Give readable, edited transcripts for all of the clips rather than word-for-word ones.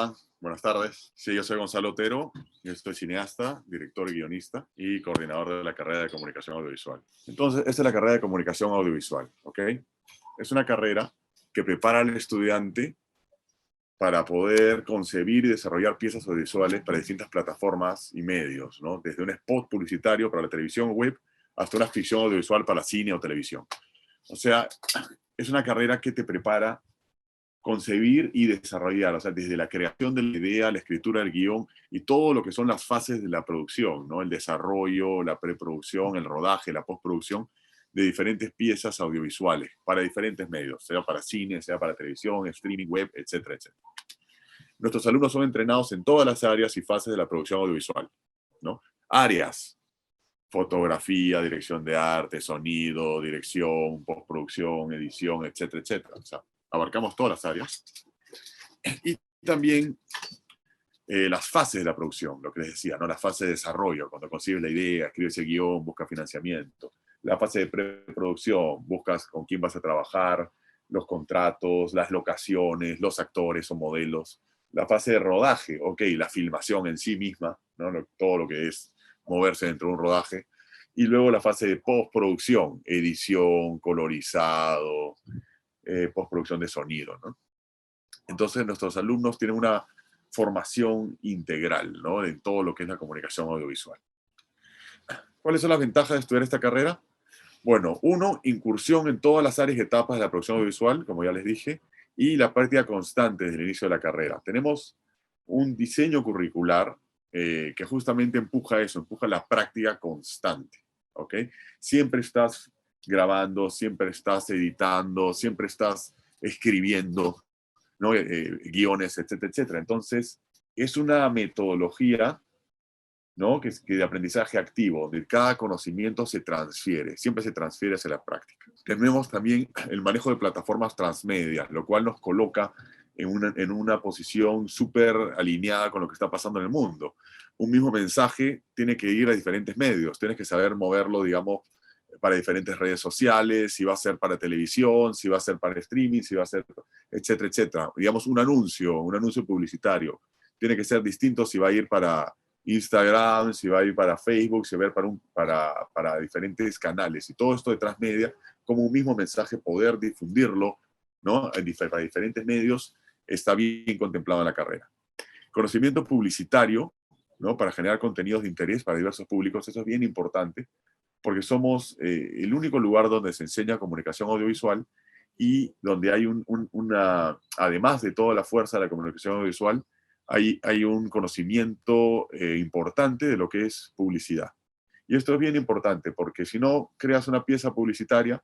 están? Buenas tardes. Sí, yo soy Gonzalo Otero, yo soy cineasta, director y guionista y coordinador de la carrera de Comunicación Audiovisual. Entonces, esta es la carrera de Comunicación Audiovisual, ¿ok? Es una carrera que prepara al estudiante para poder concebir y desarrollar piezas audiovisuales para distintas plataformas y medios, ¿no? Desde un spot publicitario para la televisión web hasta una ficción audiovisual para cine o televisión. O sea, es una carrera que te prepara concebir y desarrollar, o sea, desde la creación de la idea, la escritura del guión y todo lo que son las fases de la producción, ¿no? El desarrollo, la preproducción, el rodaje, la postproducción de diferentes piezas audiovisuales para diferentes medios, sea para cine, sea para televisión, streaming, web, etcétera, etcétera. Nuestros alumnos son entrenados en todas las áreas y fases de la producción audiovisual, ¿no? Áreas: fotografía, dirección de arte, sonido, dirección, postproducción, edición, etcétera, etcétera. O sea, abarcamos todas las áreas. Y también las fases de la producción, lo que les decía, ¿no? La fase de desarrollo, cuando concibes la idea, escribes el guión, buscas financiamiento. La fase de preproducción, buscas con quién vas a trabajar, los contratos, las locaciones, los actores o modelos. La fase de rodaje, ok, la filmación en sí misma, ¿no? Todo lo que es moverse dentro de un rodaje. Y luego la fase de postproducción, edición, colorizado, postproducción de sonido, ¿no? Entonces nuestros alumnos tienen una formación integral, ¿no? En todo lo que es la comunicación audiovisual. ¿Cuáles son las ventajas de estudiar esta carrera? Bueno, uno, incursión en todas las áreas y etapas de la producción audiovisual, como ya les dije, y la práctica constante desde el inicio de la carrera. Tenemos un diseño curricular que justamente empuja eso, empuja la práctica constante, ¿ok? Siempre estás grabando, siempre estás editando, siempre estás escribiendo, ¿no? Guiones, etcétera, etcétera. Entonces, es una metodología, ¿no? Que de aprendizaje activo, de cada conocimiento se transfiere, siempre se transfiere hacia la práctica. Tenemos también el manejo de plataformas transmedia, lo cual nos coloca en una posición súper alineada con lo que está pasando en el mundo. Un mismo mensaje tiene que ir a diferentes medios, tienes que saber moverlo, digamos, para diferentes redes sociales, si va a ser para televisión, si va a ser para streaming, si va a ser, etcétera, etcétera. Digamos, un anuncio publicitario, tiene que ser distinto si va a ir para Instagram, si va a ir para Facebook, si va a ir para diferentes canales. Y todo esto de transmedia, como un mismo mensaje, poder difundirlo, ¿no? Para diferentes medios, está bien contemplado en la carrera. Conocimiento publicitario, ¿no? Para generar contenidos de interés para diversos públicos, eso es bien importante, porque somos el único lugar donde se enseña comunicación audiovisual y donde hay además de toda la fuerza de la comunicación audiovisual, hay un conocimiento importante de lo que es publicidad. Y esto es bien importante porque si no creas una pieza publicitaria,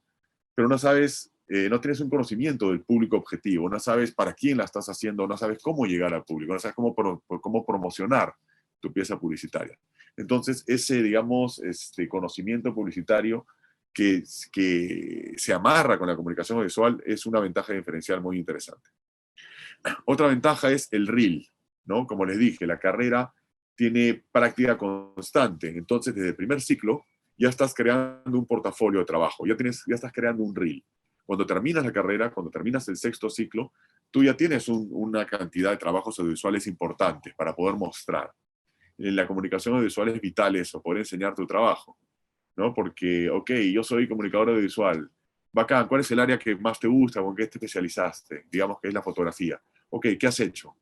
pero no sabes, no tienes un conocimiento del público objetivo, no sabes para quién la estás haciendo, no sabes cómo llegar al público, no sabes cómo promocionar tu pieza publicitaria. Entonces, ese, digamos, conocimiento publicitario que se amarra con la comunicación audiovisual es una ventaja diferencial muy interesante. Otra ventaja es el reel, ¿no? Como les dije, la carrera tiene práctica constante. Entonces, desde el primer ciclo, ya estás creando un portafolio de trabajo, ya estás creando un reel. Cuando terminas la carrera, cuando terminas el sexto ciclo, tú ya tienes una cantidad de trabajos audiovisuales importantes para poder mostrar. En la comunicación audiovisual es vital eso, poder enseñar tu trabajo, ¿no? Porque, ok, yo soy comunicador audiovisual, bacán, ¿cuál es el área que más te gusta o en qué te especializaste? Digamos que es la fotografía. Ok, ¿qué has hecho?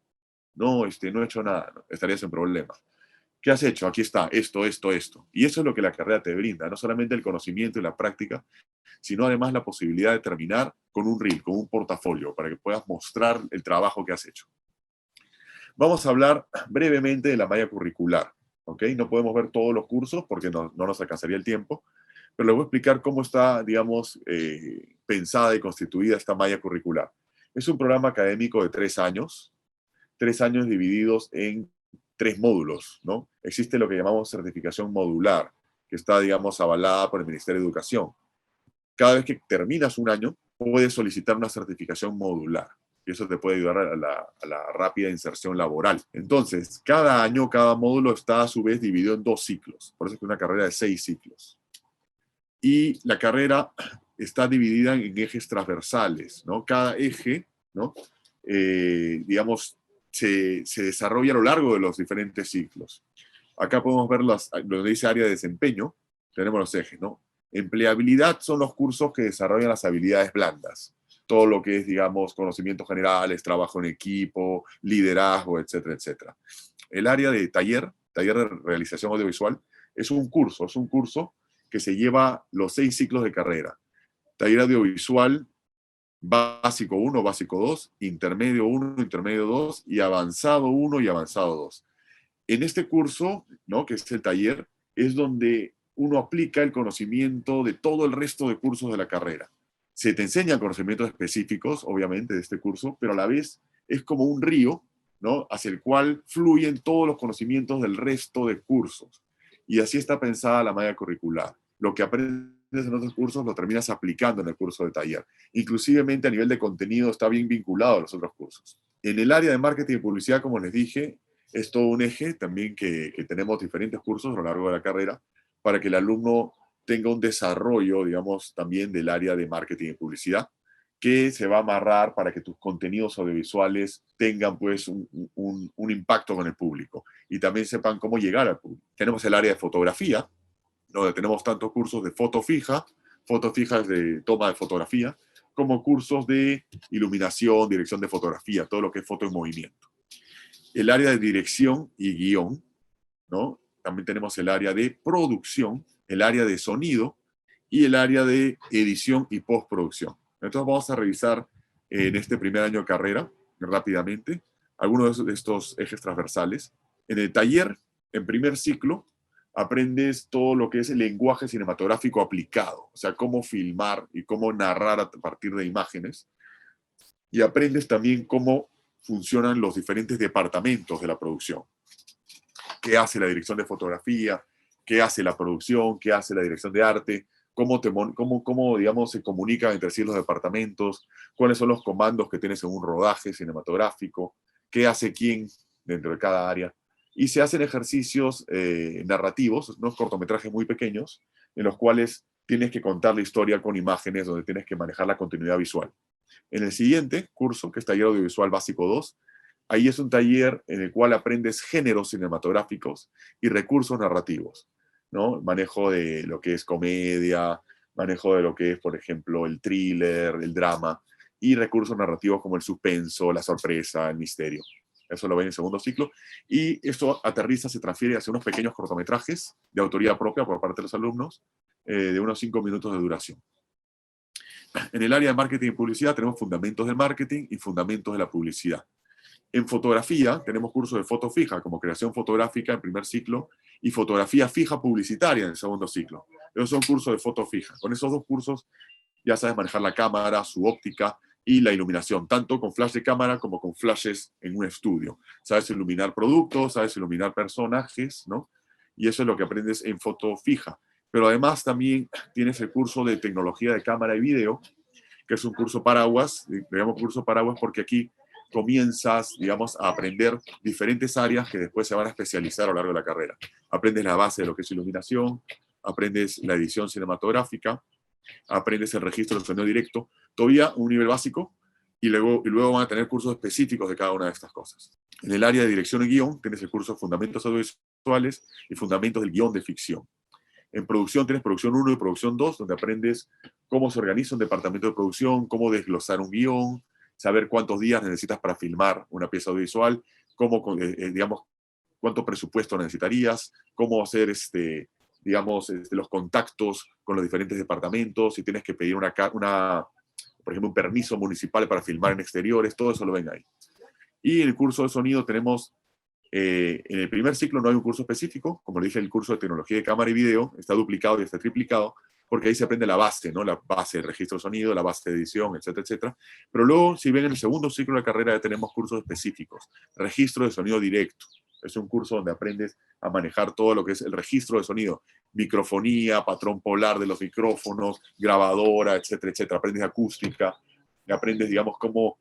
No, no he hecho nada, no, estarías en problemas. ¿Qué has hecho? Aquí está, esto. Y eso es lo que la carrera te brinda, no solamente el conocimiento y la práctica, sino además la posibilidad de terminar con un reel, con un portafolio, para que puedas mostrar el trabajo que has hecho. Vamos a hablar brevemente de la malla curricular, ¿ok? No podemos ver todos los cursos porque no nos alcanzaría el tiempo, pero les voy a explicar cómo está, digamos, pensada y constituida esta malla curricular. Es un programa académico de 3 años divididos en 3 módulos, ¿no? Existe lo que llamamos certificación modular, que está, digamos, avalada por el Ministerio de Educación. Cada vez que terminas un año, puedes solicitar una certificación modular. Y eso te puede ayudar a la rápida inserción laboral. Entonces, cada año, cada módulo está a su vez dividido en 2 ciclos. Por eso es que es una carrera de 6 ciclos. Y la carrera está dividida en ejes transversales, ¿no? Cada eje, ¿no? Digamos, se desarrolla a lo largo de los diferentes ciclos. Acá podemos ver lo que dice área de desempeño. Tenemos los ejes, ¿no? Empleabilidad son los cursos que desarrollan las habilidades blandas. Todo lo que es, digamos, conocimientos generales, trabajo en equipo, liderazgo, etcétera, etcétera. El área de taller de realización audiovisual, es un curso que se lleva los 6 ciclos de carrera. Taller audiovisual, básico 1, básico 2, intermedio 1, intermedio 2 y avanzado 1 y avanzado 2. En este curso, ¿no?, que es el taller, es donde uno aplica el conocimiento de todo el resto de cursos de la carrera. Se te enseñan conocimientos específicos, obviamente, de este curso, pero a la vez es como un río, ¿no?, hacia el cual fluyen todos los conocimientos del resto de cursos. Y así está pensada la malla curricular. Lo que aprendes en otros cursos lo terminas aplicando en el curso de taller. Inclusivemente a nivel de contenido está bien vinculado a los otros cursos. En el área de marketing y publicidad, como les dije, es todo un eje también que tenemos diferentes cursos a lo largo de la carrera para que el alumno tenga un desarrollo, digamos, también del área de marketing y publicidad, que se va a amarrar para que tus contenidos audiovisuales tengan pues un impacto con el público y también sepan cómo llegar al público. Tenemos el área de fotografía, donde tenemos tantos cursos de fotos fijas de toma de fotografía, como cursos de iluminación, dirección de fotografía, todo lo que es foto en movimiento. El área de dirección y guión, ¿no? También tenemos el área de producción, el área de sonido y el área de edición y postproducción. Entonces vamos a revisar en este primer año de carrera, rápidamente, algunos de estos ejes transversales. En el taller, en primer ciclo, aprendes todo lo que es el lenguaje cinematográfico aplicado, o sea, cómo filmar y cómo narrar a partir de imágenes. Y aprendes también cómo funcionan los diferentes departamentos de la producción. ¿Qué hace la dirección de fotografía? ¿Qué hace la producción? ¿Qué hace la dirección de arte? ¿Cómo digamos, se comunican entre sí los departamentos? ¿Cuáles son los comandos que tienes en un rodaje cinematográfico? ¿Qué hace quién dentro de cada área? Y se hacen ejercicios narrativos, unos cortometrajes muy pequeños, en los cuales tienes que contar la historia con imágenes, donde tienes que manejar la continuidad visual. En el siguiente curso, que es Taller Audiovisual Básico 2, ahí es un taller en el cual aprendes géneros cinematográficos y recursos narrativos, ¿no? Manejo de lo que es comedia, manejo de lo que es, por ejemplo, el thriller, el drama, y recursos narrativos como el suspenso, la sorpresa, el misterio. Eso lo ven en el segundo ciclo. Y esto aterriza, se transfiere hacia unos pequeños cortometrajes de autoría propia por parte de los alumnos, de unos 5 minutos de duración. En el área de marketing y publicidad tenemos fundamentos del marketing y fundamentos de la publicidad. En fotografía tenemos cursos de foto fija, como creación fotográfica en primer ciclo, y fotografía fija publicitaria en el segundo ciclo. Esos son cursos de foto fija. Con esos 2 cursos ya sabes manejar la cámara, su óptica y la iluminación, tanto con flash de cámara como con flashes en un estudio. Sabes iluminar productos, sabes iluminar personajes, ¿no? Y eso es lo que aprendes en foto fija. Pero además también tienes el curso de tecnología de cámara y video, que es un curso paraguas, digamos curso paraguas porque aquí comienzas, digamos, a aprender diferentes áreas que después se van a especializar a lo largo de la carrera. Aprendes la base de lo que es iluminación, aprendes la edición cinematográfica, aprendes el registro del sonido directo, todavía un nivel básico, y luego van a tener cursos específicos de cada una de estas cosas. En el área de dirección y guión tienes el curso de Fundamentos Audiovisuales y Fundamentos del Guión de Ficción. En producción tienes Producción 1 y Producción 2, donde aprendes cómo se organiza un departamento de producción, cómo desglosar un guión, saber cuántos días necesitas para filmar una pieza audiovisual, cómo, digamos, cuánto presupuesto necesitarías, cómo hacer digamos, los contactos con los diferentes departamentos, si tienes que pedir por ejemplo, un permiso municipal para filmar en exteriores, todo eso lo ven ahí. Y en el curso de sonido tenemos, en el primer ciclo no hay un curso específico, como le dije, el curso de tecnología de cámara y video está duplicado y está triplicado, porque ahí se aprende la base, ¿no? La base del registro de sonido, la base de edición, etcétera, etcétera. Pero luego, si ven en el segundo ciclo de la carrera, ya tenemos cursos específicos. Registro de sonido directo. Es un curso donde aprendes a manejar todo lo que es el registro de sonido. Microfonía, patrón polar de los micrófonos, grabadora, etcétera, etcétera. Aprendes acústica, aprendes, digamos, cómo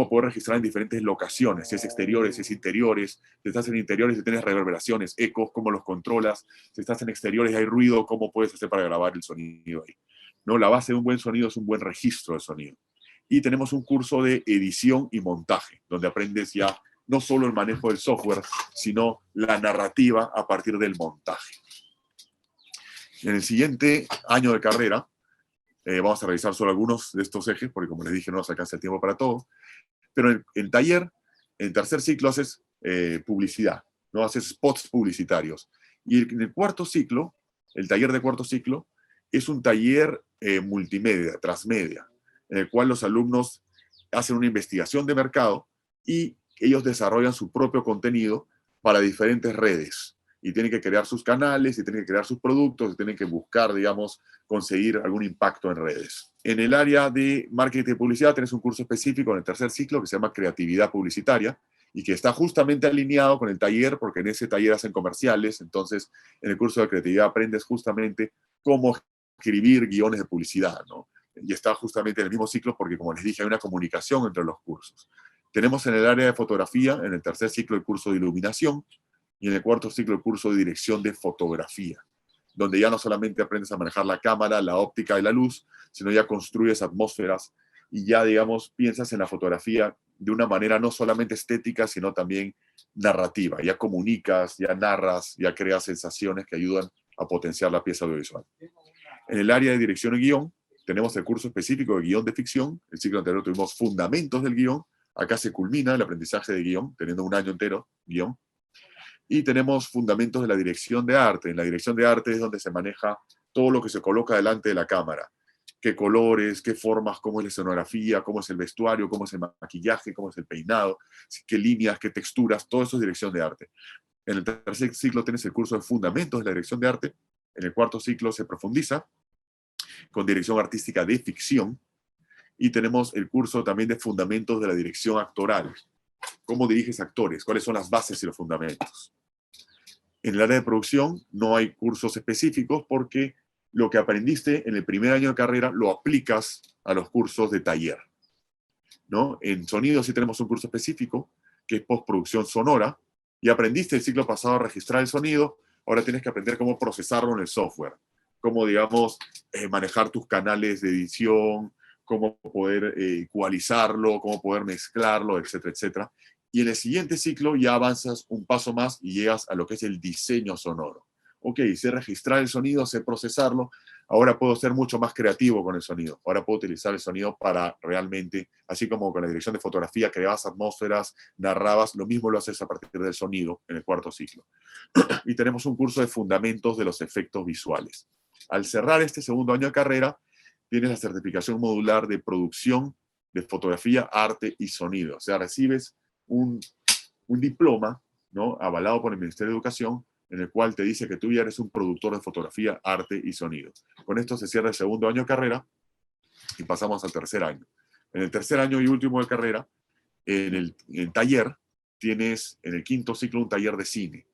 poder registrar en diferentes locaciones, si es exteriores, si es interiores, si estás en interiores y tienes reverberaciones, ecos, cómo los controlas, si estás en exteriores y hay ruido, cómo puedes hacer para grabar el sonido ahí. ¿No? La base de un buen sonido es un buen registro de sonido. Y tenemos un curso de edición y montaje, donde aprendes ya no solo el manejo del software, sino la narrativa a partir del montaje. En el siguiente año de carrera, vamos a revisar solo algunos de estos ejes, porque como les dije, no nos alcanza el tiempo para todo, pero en el taller, en el tercer ciclo haces publicidad, ¿no? Haces spots publicitarios. Y en el cuarto ciclo, el taller de cuarto ciclo, es un taller multimedia, transmedia, en el cual los alumnos hacen una investigación de mercado y ellos desarrollan su propio contenido para diferentes redes. Y tienen que crear sus canales, y tienen que crear sus productos, y tienen que buscar, digamos, conseguir algún impacto en redes. En el área de marketing y publicidad tenés un curso específico en el tercer ciclo que se llama creatividad publicitaria y que está justamente alineado con el taller porque en ese taller hacen comerciales. Entonces, en el curso de creatividad aprendes justamente cómo escribir guiones de publicidad, ¿no? Y está justamente en el mismo ciclo porque, como les dije, hay una comunicación entre los cursos. Tenemos en el área de fotografía, en el tercer ciclo, el curso de iluminación y en el cuarto ciclo el curso de dirección de fotografía, donde ya no solamente aprendes a manejar la cámara, la óptica y la luz, sino ya construyes atmósferas y ya, digamos, piensas en la fotografía de una manera no solamente estética, sino también narrativa. Ya comunicas, ya narras, ya creas sensaciones que ayudan a potenciar la pieza audiovisual. En el área de dirección y guión, tenemos el curso específico de guión de ficción. El ciclo anterior tuvimos fundamentos del guión. Acá se culmina el aprendizaje de guión, teniendo un año entero guión. Y tenemos fundamentos de la dirección de arte. En la dirección de arte es donde se maneja todo lo que se coloca delante de la cámara. Qué colores, qué formas, cómo es la escenografía, cómo es el vestuario, cómo es el maquillaje, cómo es el peinado, qué líneas, qué texturas, todo eso es dirección de arte. En el tercer ciclo tienes el curso de fundamentos de la dirección de arte. En el cuarto ciclo se profundiza con dirección artística de ficción. Y tenemos el curso también de fundamentos de la dirección actoral. ¿Cómo diriges actores? ¿Cuáles son las bases y los fundamentos? En el área de producción no hay cursos específicos porque lo que aprendiste en el primer año de carrera lo aplicas a los cursos de taller, ¿no? En sonido sí tenemos un curso específico que es postproducción sonora y aprendiste el ciclo pasado a registrar el sonido, ahora tienes que aprender cómo procesarlo en el software, cómo, digamos, manejar tus canales de edición, cómo poder ecualizarlo, cómo poder mezclarlo, etcétera, etcétera. Y en el siguiente ciclo ya avanzas un paso más y llegas a lo que es el diseño sonoro. Ok, sé registrar el sonido, sé procesarlo, ahora puedo ser mucho más creativo con el sonido. Ahora puedo utilizar el sonido para realmente, así como con la dirección de fotografía, creabas atmósferas, narrabas, lo mismo lo haces a partir del sonido en el cuarto ciclo. Y tenemos un curso de fundamentos de los efectos visuales. Al cerrar este segundo año de carrera, tienes la certificación modular de producción de fotografía, arte y sonido. O sea, recibes un diploma, ¿no?, avalado por el Ministerio de Educación, en el cual te dice que tú ya eres un productor de fotografía, arte y sonido. Con esto se cierra el segundo año de carrera y pasamos al tercer año. En el tercer año y último de carrera, en el taller, tienes en el quinto ciclo un taller de cine,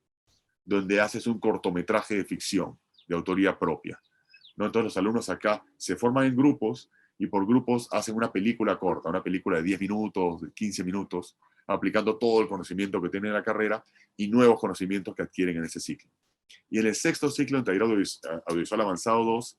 donde haces un cortometraje de ficción, de autoría propia, ¿no? Entonces los alumnos acá se forman en grupos y por grupos hacen una película corta, una película de 10 minutos, de 15 minutos, aplicando todo el conocimiento que tienen en la carrera y nuevos conocimientos que adquieren en ese ciclo. Y en el sexto ciclo, en taller audiovisual avanzado 2,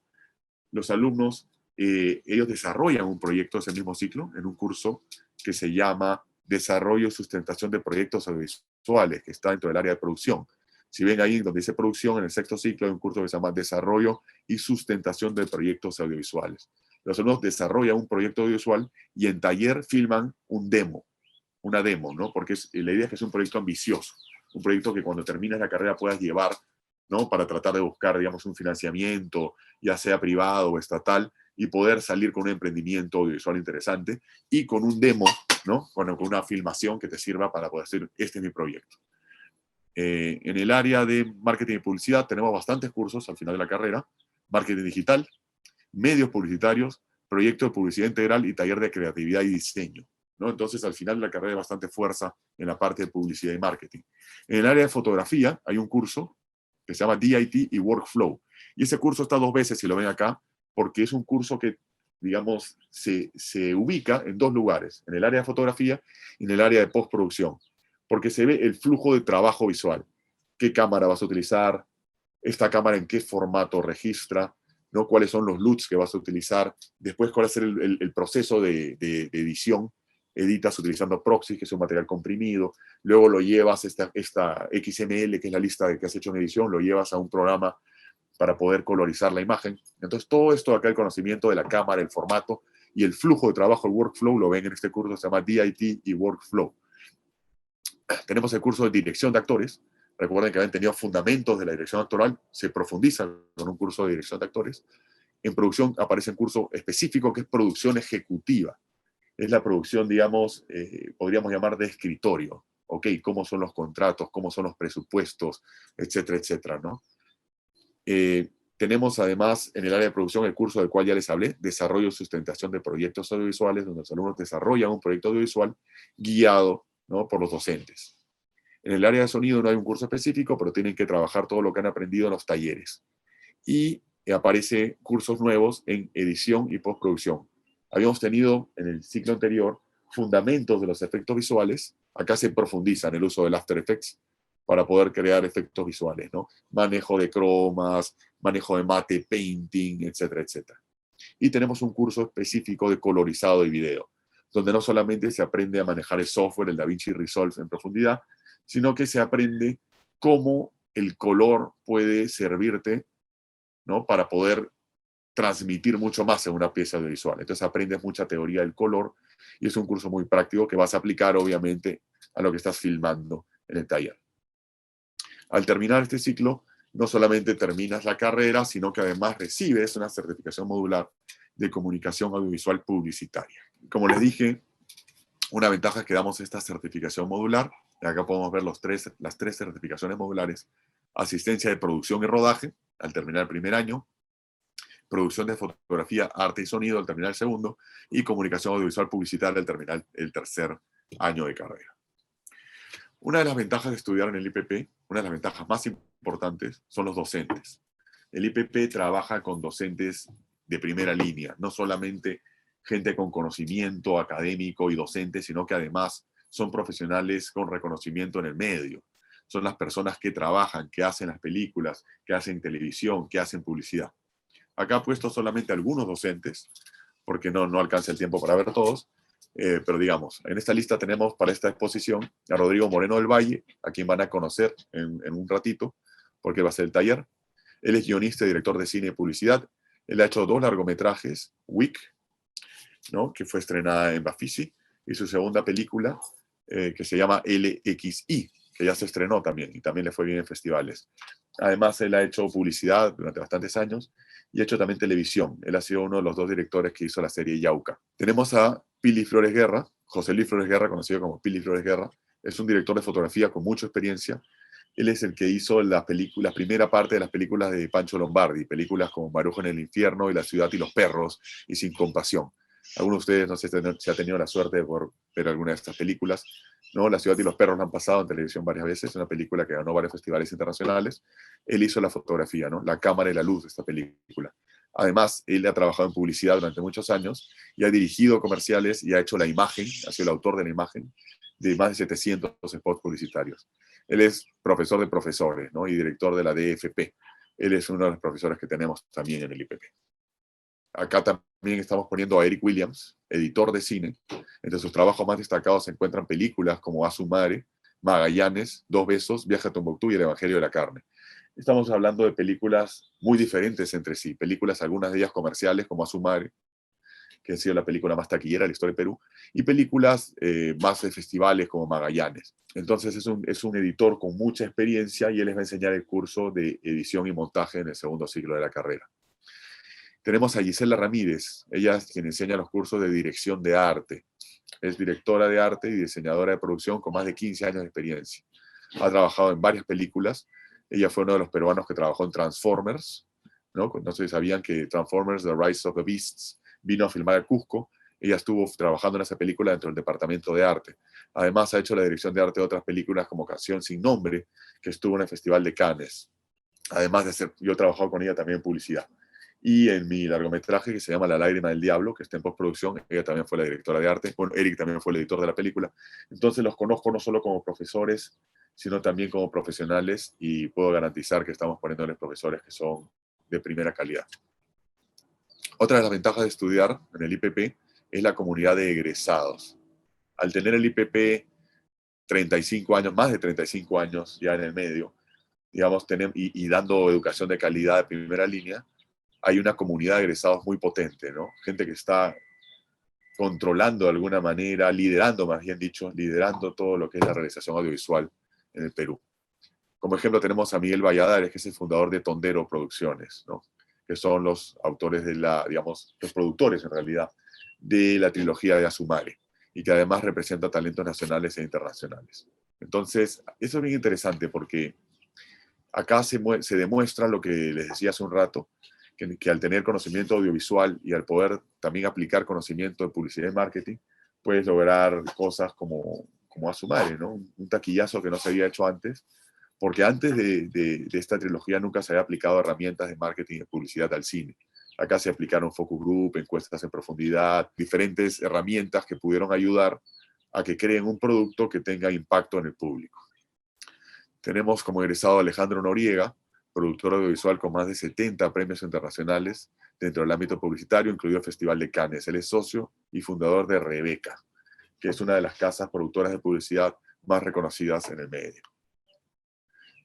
los alumnos, ellos desarrollan un proyecto de ese mismo ciclo en un curso que se llama Desarrollo y Sustentación de Proyectos Audiovisuales, que está dentro del área de producción. Si ven ahí donde dice producción, en el sexto ciclo hay un curso que se llama Desarrollo y Sustentación de Proyectos Audiovisuales. Los alumnos desarrollan un proyecto audiovisual y en taller filman una demo, ¿no? Porque la idea es que es un proyecto ambicioso, un proyecto que cuando termines la carrera puedas llevar, ¿no?, para tratar de buscar, digamos, un financiamiento, ya sea privado o estatal, y poder salir con un emprendimiento audiovisual interesante y con un demo, ¿no?, con una filmación que te sirva para poder decir, este es mi proyecto. En el área de marketing y publicidad tenemos bastantes cursos al final de la carrera: marketing digital, medios publicitarios, proyecto de publicidad integral y taller de creatividad y diseño, ¿no? Entonces, al final de la carrera hay bastante fuerza en la parte de publicidad y marketing. En el área de fotografía hay un curso que se llama DIT y Workflow. Y ese curso está 2 veces, si lo ven acá, porque es un curso que, digamos, se ubica en 2 lugares, en el área de fotografía y en el área de postproducción, porque se ve el flujo de trabajo visual. ¿Qué cámara vas a utilizar? ¿Esta cámara en qué formato registra? ¿No? ¿Cuáles son los LUTs que vas a utilizar? Después, ¿cuál va a ser el proceso de edición editas utilizando proxy, que es un material comprimido, luego lo llevas, esta XML, que es la lista que has hecho en edición, lo llevas a un programa para poder colorizar la imagen. Entonces, todo esto acá, el conocimiento de la cámara, el formato y el flujo de trabajo, el workflow, lo ven en este curso, se llama DIT y Workflow. Tenemos el curso de dirección de actores. Recuerden que habían tenido fundamentos de la dirección actoral, se profundiza con un curso de dirección de actores. En producción aparece un curso específico que es producción ejecutiva. Es la producción, digamos, podríamos llamar de escritorio. ¿Ok? Cómo son los contratos, cómo son los presupuestos, etcétera, etcétera, ¿no? Tenemos además en el área de producción el curso del cual ya les hablé, desarrollo y sustentación de proyectos audiovisuales, donde los alumnos desarrollan un proyecto audiovisual guiado, ¿no?, por los docentes. En el área de sonido no hay un curso específico, pero tienen que trabajar todo lo que han aprendido en los talleres. Y aparece cursos nuevos en edición y postproducción. Habíamos tenido en el ciclo anterior fundamentos de los efectos visuales. Acá se profundiza en el uso del After Effects para poder crear efectos visuales, ¿no? Manejo de cromas, manejo de mate, painting, etcétera, etcétera. Y tenemos un curso específico de colorizado de video, donde no solamente se aprende a manejar el software, el DaVinci Resolve en profundidad, sino que se aprende cómo el color puede servirte, ¿no?, para poder transmitir mucho más en una pieza audiovisual. Entonces aprendes mucha teoría del color y es un curso muy práctico que vas a aplicar, obviamente, a lo que estás filmando en el taller. Al terminar este ciclo, no solamente terminas la carrera, sino que además recibes una certificación modular de comunicación audiovisual publicitaria. Como les dije, una ventaja es que damos esta certificación modular. Acá podemos ver las tres certificaciones modulares. Asistencia de producción y rodaje, al terminar el primer año. Producción de fotografía, arte y sonido, al terminar el segundo. Y comunicación audiovisual publicitaria, al terminar el tercer año de carrera. Una de las ventajas de estudiar en el IPP, una de las ventajas más importantes, son los docentes. El IPP trabaja con docentes de primera línea, no solamente gente con conocimiento académico y docente, sino que además son profesionales con reconocimiento en el medio. Son las personas que trabajan, que hacen las películas, que hacen televisión, que hacen publicidad. Acá he puesto solamente algunos docentes, porque no alcanza el tiempo para ver todos, pero digamos, en esta lista tenemos para esta exposición a Rodrigo Moreno del Valle, a quien van a conocer en un ratito, porque va a ser el taller. Él es guionista y director de cine y publicidad. Él ha hecho 2 largometrajes, Wick, ¿no?, que fue estrenada en Bafisi, y su segunda película, que se llama LXI, que ya se estrenó también, y también le fue bien en festivales. Además, él ha hecho publicidad durante bastantes años, y ha hecho también televisión. Él ha sido uno de los 2 directores que hizo la serie Yauca. Tenemos a Pili Flores Guerra, José Luis Flores Guerra, conocido como Pili Flores Guerra. Es un director de fotografía con mucha experiencia. Él es el que hizo la primera parte de las películas de Pancho Lombardi, películas como Marujo en el infierno y La ciudad y los perros y Sin compasión. Algunos de ustedes no sé si ha tenido la suerte de ver alguna de estas películas, ¿no? La ciudad y los perros la han pasado en televisión varias veces, es una película que ganó varios festivales internacionales. Él hizo la fotografía, ¿no?, la cámara y la luz de esta película. Además, él ha trabajado en publicidad durante muchos años y ha dirigido comerciales y ha hecho la imagen, ha sido el autor de la imagen de más de 700 spots publicitarios. Él es profesor de profesores, ¿no?, y director de la DFP. Él es uno de los profesores que tenemos también en el IPP. Acá también estamos poniendo a Eric Williams, editor de cine. Entre sus trabajos más destacados se encuentran películas como A su madre, Magallanes, Dos besos, Viaje a Tombuctú y El Evangelio de la carne. Estamos hablando de películas muy diferentes entre sí. Películas, algunas de ellas comerciales, como A su madre, que ha sido la película más taquillera de la historia de Perú, y películas más de festivales como Magallanes. Entonces es un editor con mucha experiencia y él les va a enseñar el curso de edición y montaje en el segundo ciclo de la carrera. Tenemos a Gisela Ramírez, ella es quien enseña los cursos de dirección de arte. Es directora de arte y diseñadora de producción con más de 15 años de experiencia. Ha trabajado en varias películas. Ella fue uno de los peruanos que trabajó en Transformers, ¿no? No sé si sabían que Transformers, The Rise of the Beasts, vino a filmar a Cusco. Ella estuvo trabajando en esa película dentro del departamento de arte. Además, ha hecho la dirección de arte de otras películas como Canción sin nombre, que estuvo en el Festival de Cannes. Además de ser, yo he trabajado con ella también en publicidad. Y en mi largometraje, que se llama La lágrima del diablo, que está en postproducción, ella también fue la directora de arte. Bueno, Eric también fue el editor de la película. Entonces los conozco no solo como profesores, sino también como profesionales, y puedo garantizar que estamos poniéndoles profesores que son de primera calidad. Otra de las ventajas de estudiar en el IPP es la comunidad de egresados. al tener el IPP 35 años, más de 35 años ya en el medio, digamos, y dando educación de calidad de primera línea, hay una comunidad de egresados muy potente, ¿no? Gente que está controlando de alguna manera, liderando, más bien dicho, liderando todo lo que es la realización audiovisual en el Perú. Como ejemplo tenemos a Miguel Valladares, que es el fundador de Tondero Producciones, ¿no? Que son los autores de digamos, los productores en realidad, de la trilogía de Azumare, y que además representa talentos nacionales e internacionales. Entonces, eso es bien interesante porque acá se demuestra lo que les decía hace un rato, que al tener conocimiento audiovisual y al poder también aplicar conocimiento de publicidad y marketing, puedes lograr cosas como Azumare, ¿no? Un taquillazo que no se había hecho antes, porque antes de esta trilogía nunca se había aplicado herramientas de marketing y publicidad al cine. Acá se aplicaron focus group, encuestas en profundidad, diferentes herramientas que pudieron ayudar a que creen un producto que tenga impacto en el público. Tenemos como egresado a Alejandro Noriega, productor audiovisual con más de 70 premios internacionales dentro del ámbito publicitario, incluido el Festival de Cannes. Él es socio y fundador de Rebeca, que es una de las casas productoras de publicidad más reconocidas en el medio.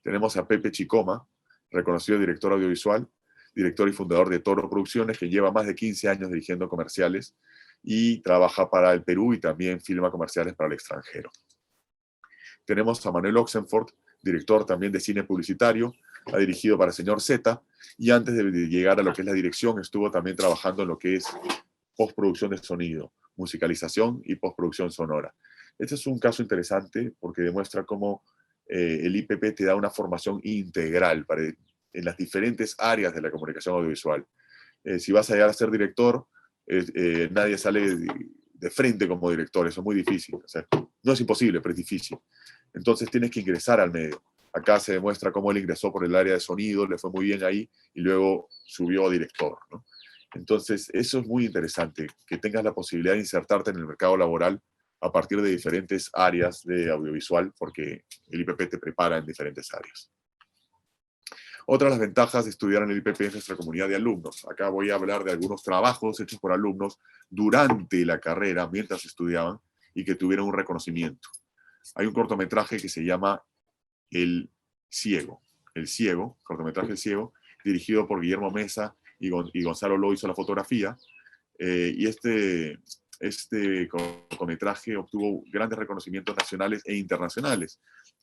Tenemos a Pepe Chicoma, reconocido director audiovisual, director y fundador de Toro Producciones, que lleva más de 15 años dirigiendo comerciales y trabaja para el Perú y también filma comerciales para el extranjero. Tenemos a Manuel Oxenford, director también de cine publicitario, ha dirigido para Señor Z, y antes de llegar a lo que es la dirección, estuvo también trabajando en lo que es postproducción de sonido, musicalización y postproducción sonora. Este es un caso interesante porque demuestra cómo el IPP te da una formación integral en las diferentes áreas de la comunicación audiovisual. Si vas a llegar a ser director, nadie sale de frente como director, eso es muy difícil. O sea, no es imposible, pero es difícil. Entonces tienes que ingresar al medio. Acá se demuestra cómo él ingresó por el área de sonido, le fue muy bien ahí, y luego subió a director, ¿no? Entonces, eso es muy interesante, que tengas la posibilidad de insertarte en el mercado laboral a partir de diferentes áreas de audiovisual, porque el IPP te prepara en diferentes áreas. Otra de las ventajas de estudiar en el IPP es nuestra comunidad de alumnos. Acá voy a hablar de algunos trabajos hechos por alumnos durante la carrera, mientras estudiaban, y que tuvieron un reconocimiento. Hay un cortometraje que se llama El Ciego, cortometraje El Ciego, dirigido por Guillermo Mesa y Gonzalo Lo hizo la fotografía, y este cortometraje obtuvo grandes reconocimientos nacionales e internacionales.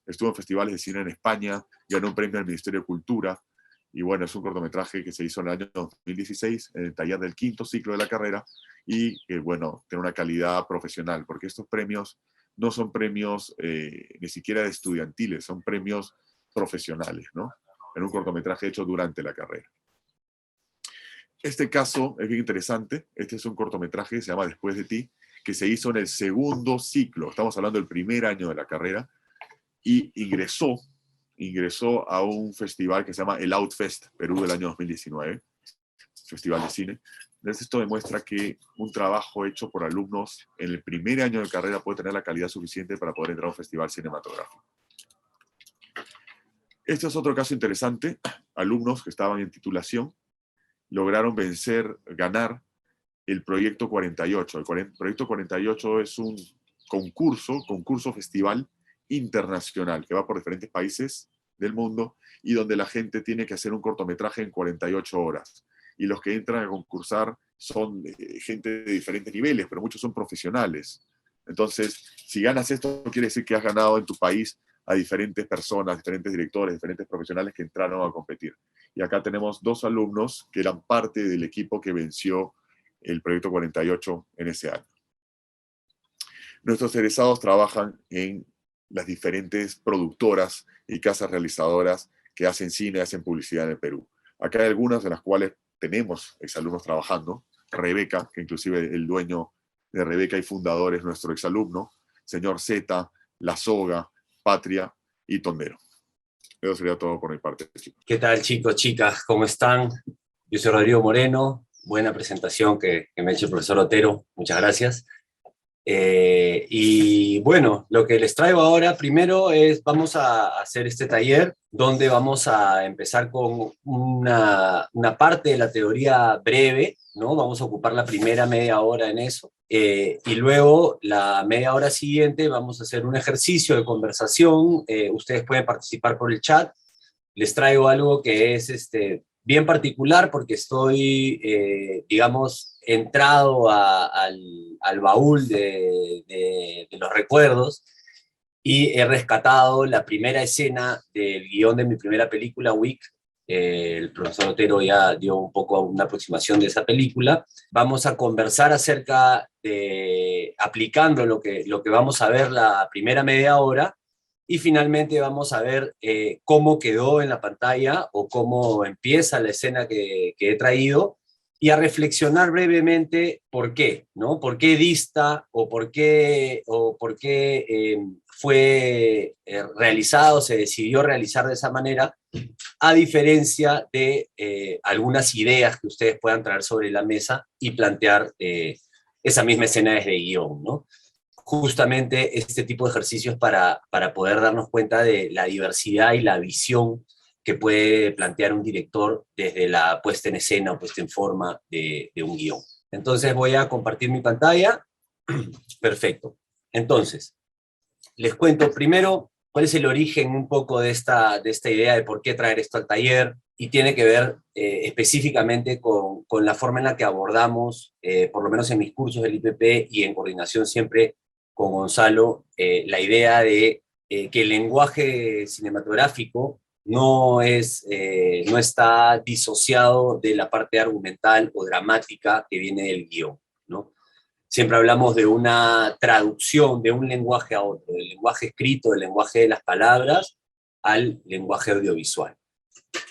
Estuvo en festivales de cine en España, ganó un premio del Ministerio de Cultura, y bueno, es un cortometraje que se hizo en el año 2016, en el taller del quinto ciclo de la carrera, y que bueno, tiene una calidad profesional, porque estos premios no son premios ni siquiera estudiantiles, son premios profesionales, ¿no? En un cortometraje hecho durante la carrera. Este caso es bien interesante. Este es un cortometraje que se llama Después de ti, que se hizo en el segundo ciclo. Estamos hablando del primer año de la carrera, y ingresó a un festival que se llama el Outfest Perú del año 2019, festival de cine. Entonces esto demuestra que un trabajo hecho por alumnos en el primer año de carrera puede tener la calidad suficiente para poder entrar a un festival cinematográfico. Este es otro caso interesante. Alumnos que estaban en titulación lograron ganar el Proyecto 48. El Proyecto 48 es un concurso festival internacional que va por diferentes países del mundo y donde la gente tiene que hacer un cortometraje en 48 horas. Y los que entran a concursar son gente de diferentes niveles, pero muchos son profesionales. Entonces, si ganas esto, quiere decir que has ganado en tu país a diferentes personas, diferentes directores, diferentes profesionales que entraron a competir. Y acá tenemos 2 alumnos que eran parte del equipo que venció el Proyecto 48 en ese año. Nuestros egresados trabajan en las diferentes productoras y casas realizadoras que hacen cine, hacen publicidad en el Perú. Acá hay algunas de las cuales tenemos exalumnos trabajando. Rebeca, que inclusive el dueño de Rebeca y fundador es nuestro exalumno. Señor Z, La Soga, Patria y Tondero. Eso sería todo por mi parte, chicos. ¿Qué tal, chicos, chicas? ¿Cómo están? Yo soy Rodrigo Moreno. Buena presentación que me ha hecho el profesor Otero. Muchas gracias. Y bueno, lo que les traigo ahora primero es, vamos a hacer este taller donde vamos a empezar con una parte de la teoría breve, ¿no? Vamos a ocupar la primera media hora en eso. Y luego la media hora siguiente vamos a hacer un ejercicio de conversación. Ustedes pueden participar por el chat. Les traigo algo que es bien particular porque estoy, digamos, entrado al baúl de los recuerdos y he rescatado la primera escena del guión de mi primera película, Wick. El profesor Otero ya dio un poco una aproximación de esa película. Vamos a conversar acerca de, aplicando lo que vamos a ver la primera media hora, y finalmente vamos a ver cómo quedó en la pantalla o cómo empieza la escena que he traído, y a reflexionar brevemente por qué, ¿no? ¿Por qué dista o por qué fue realizado, se decidió realizar de esa manera, a diferencia de algunas ideas que ustedes puedan traer sobre la mesa y plantear esa misma escena desde guión, ¿no? Justamente este tipo de ejercicios para poder darnos cuenta de la diversidad y la visión que puede plantear un director desde la puesta en escena o puesta en forma de un guión. Entonces voy a compartir mi pantalla. Perfecto. Entonces, les cuento primero cuál es el origen un poco de esta idea de por qué traer esto al taller, y tiene que ver específicamente con la forma en la que abordamos, por lo menos en mis cursos del IPP y en coordinación siempre con Gonzalo, la idea de que el lenguaje cinematográfico no está disociado de la parte argumental o dramática que viene del guión, ¿no? Siempre hablamos de una traducción de un lenguaje a otro, del lenguaje escrito, del lenguaje de las palabras, al lenguaje audiovisual.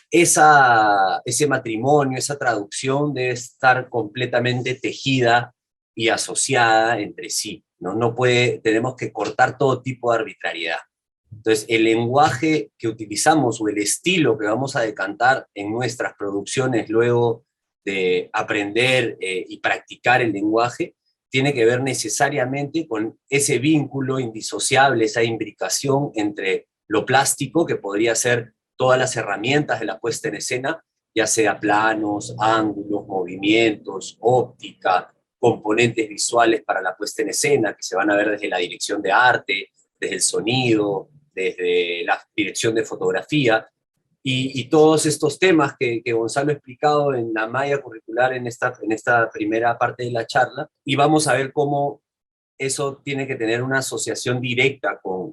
Ese matrimonio, esa traducción debe estar completamente tejida y asociada entre sí, ¿no? Tenemos que cortar todo tipo de arbitrariedad. Entonces, el lenguaje que utilizamos o el estilo que vamos a decantar en nuestras producciones luego de aprender y practicar el lenguaje, tiene que ver necesariamente con ese vínculo indisociable, esa imbricación entre lo plástico, que podría ser todas las herramientas de la puesta en escena, ya sea planos, ángulos, movimientos, óptica, componentes visuales para la puesta en escena, que se van a ver desde la dirección de arte, desde el sonido, desde la dirección de fotografía, y todos estos temas que Gonzalo ha explicado en la malla curricular en esta primera parte de la charla, y vamos a ver cómo eso tiene que tener una asociación directa con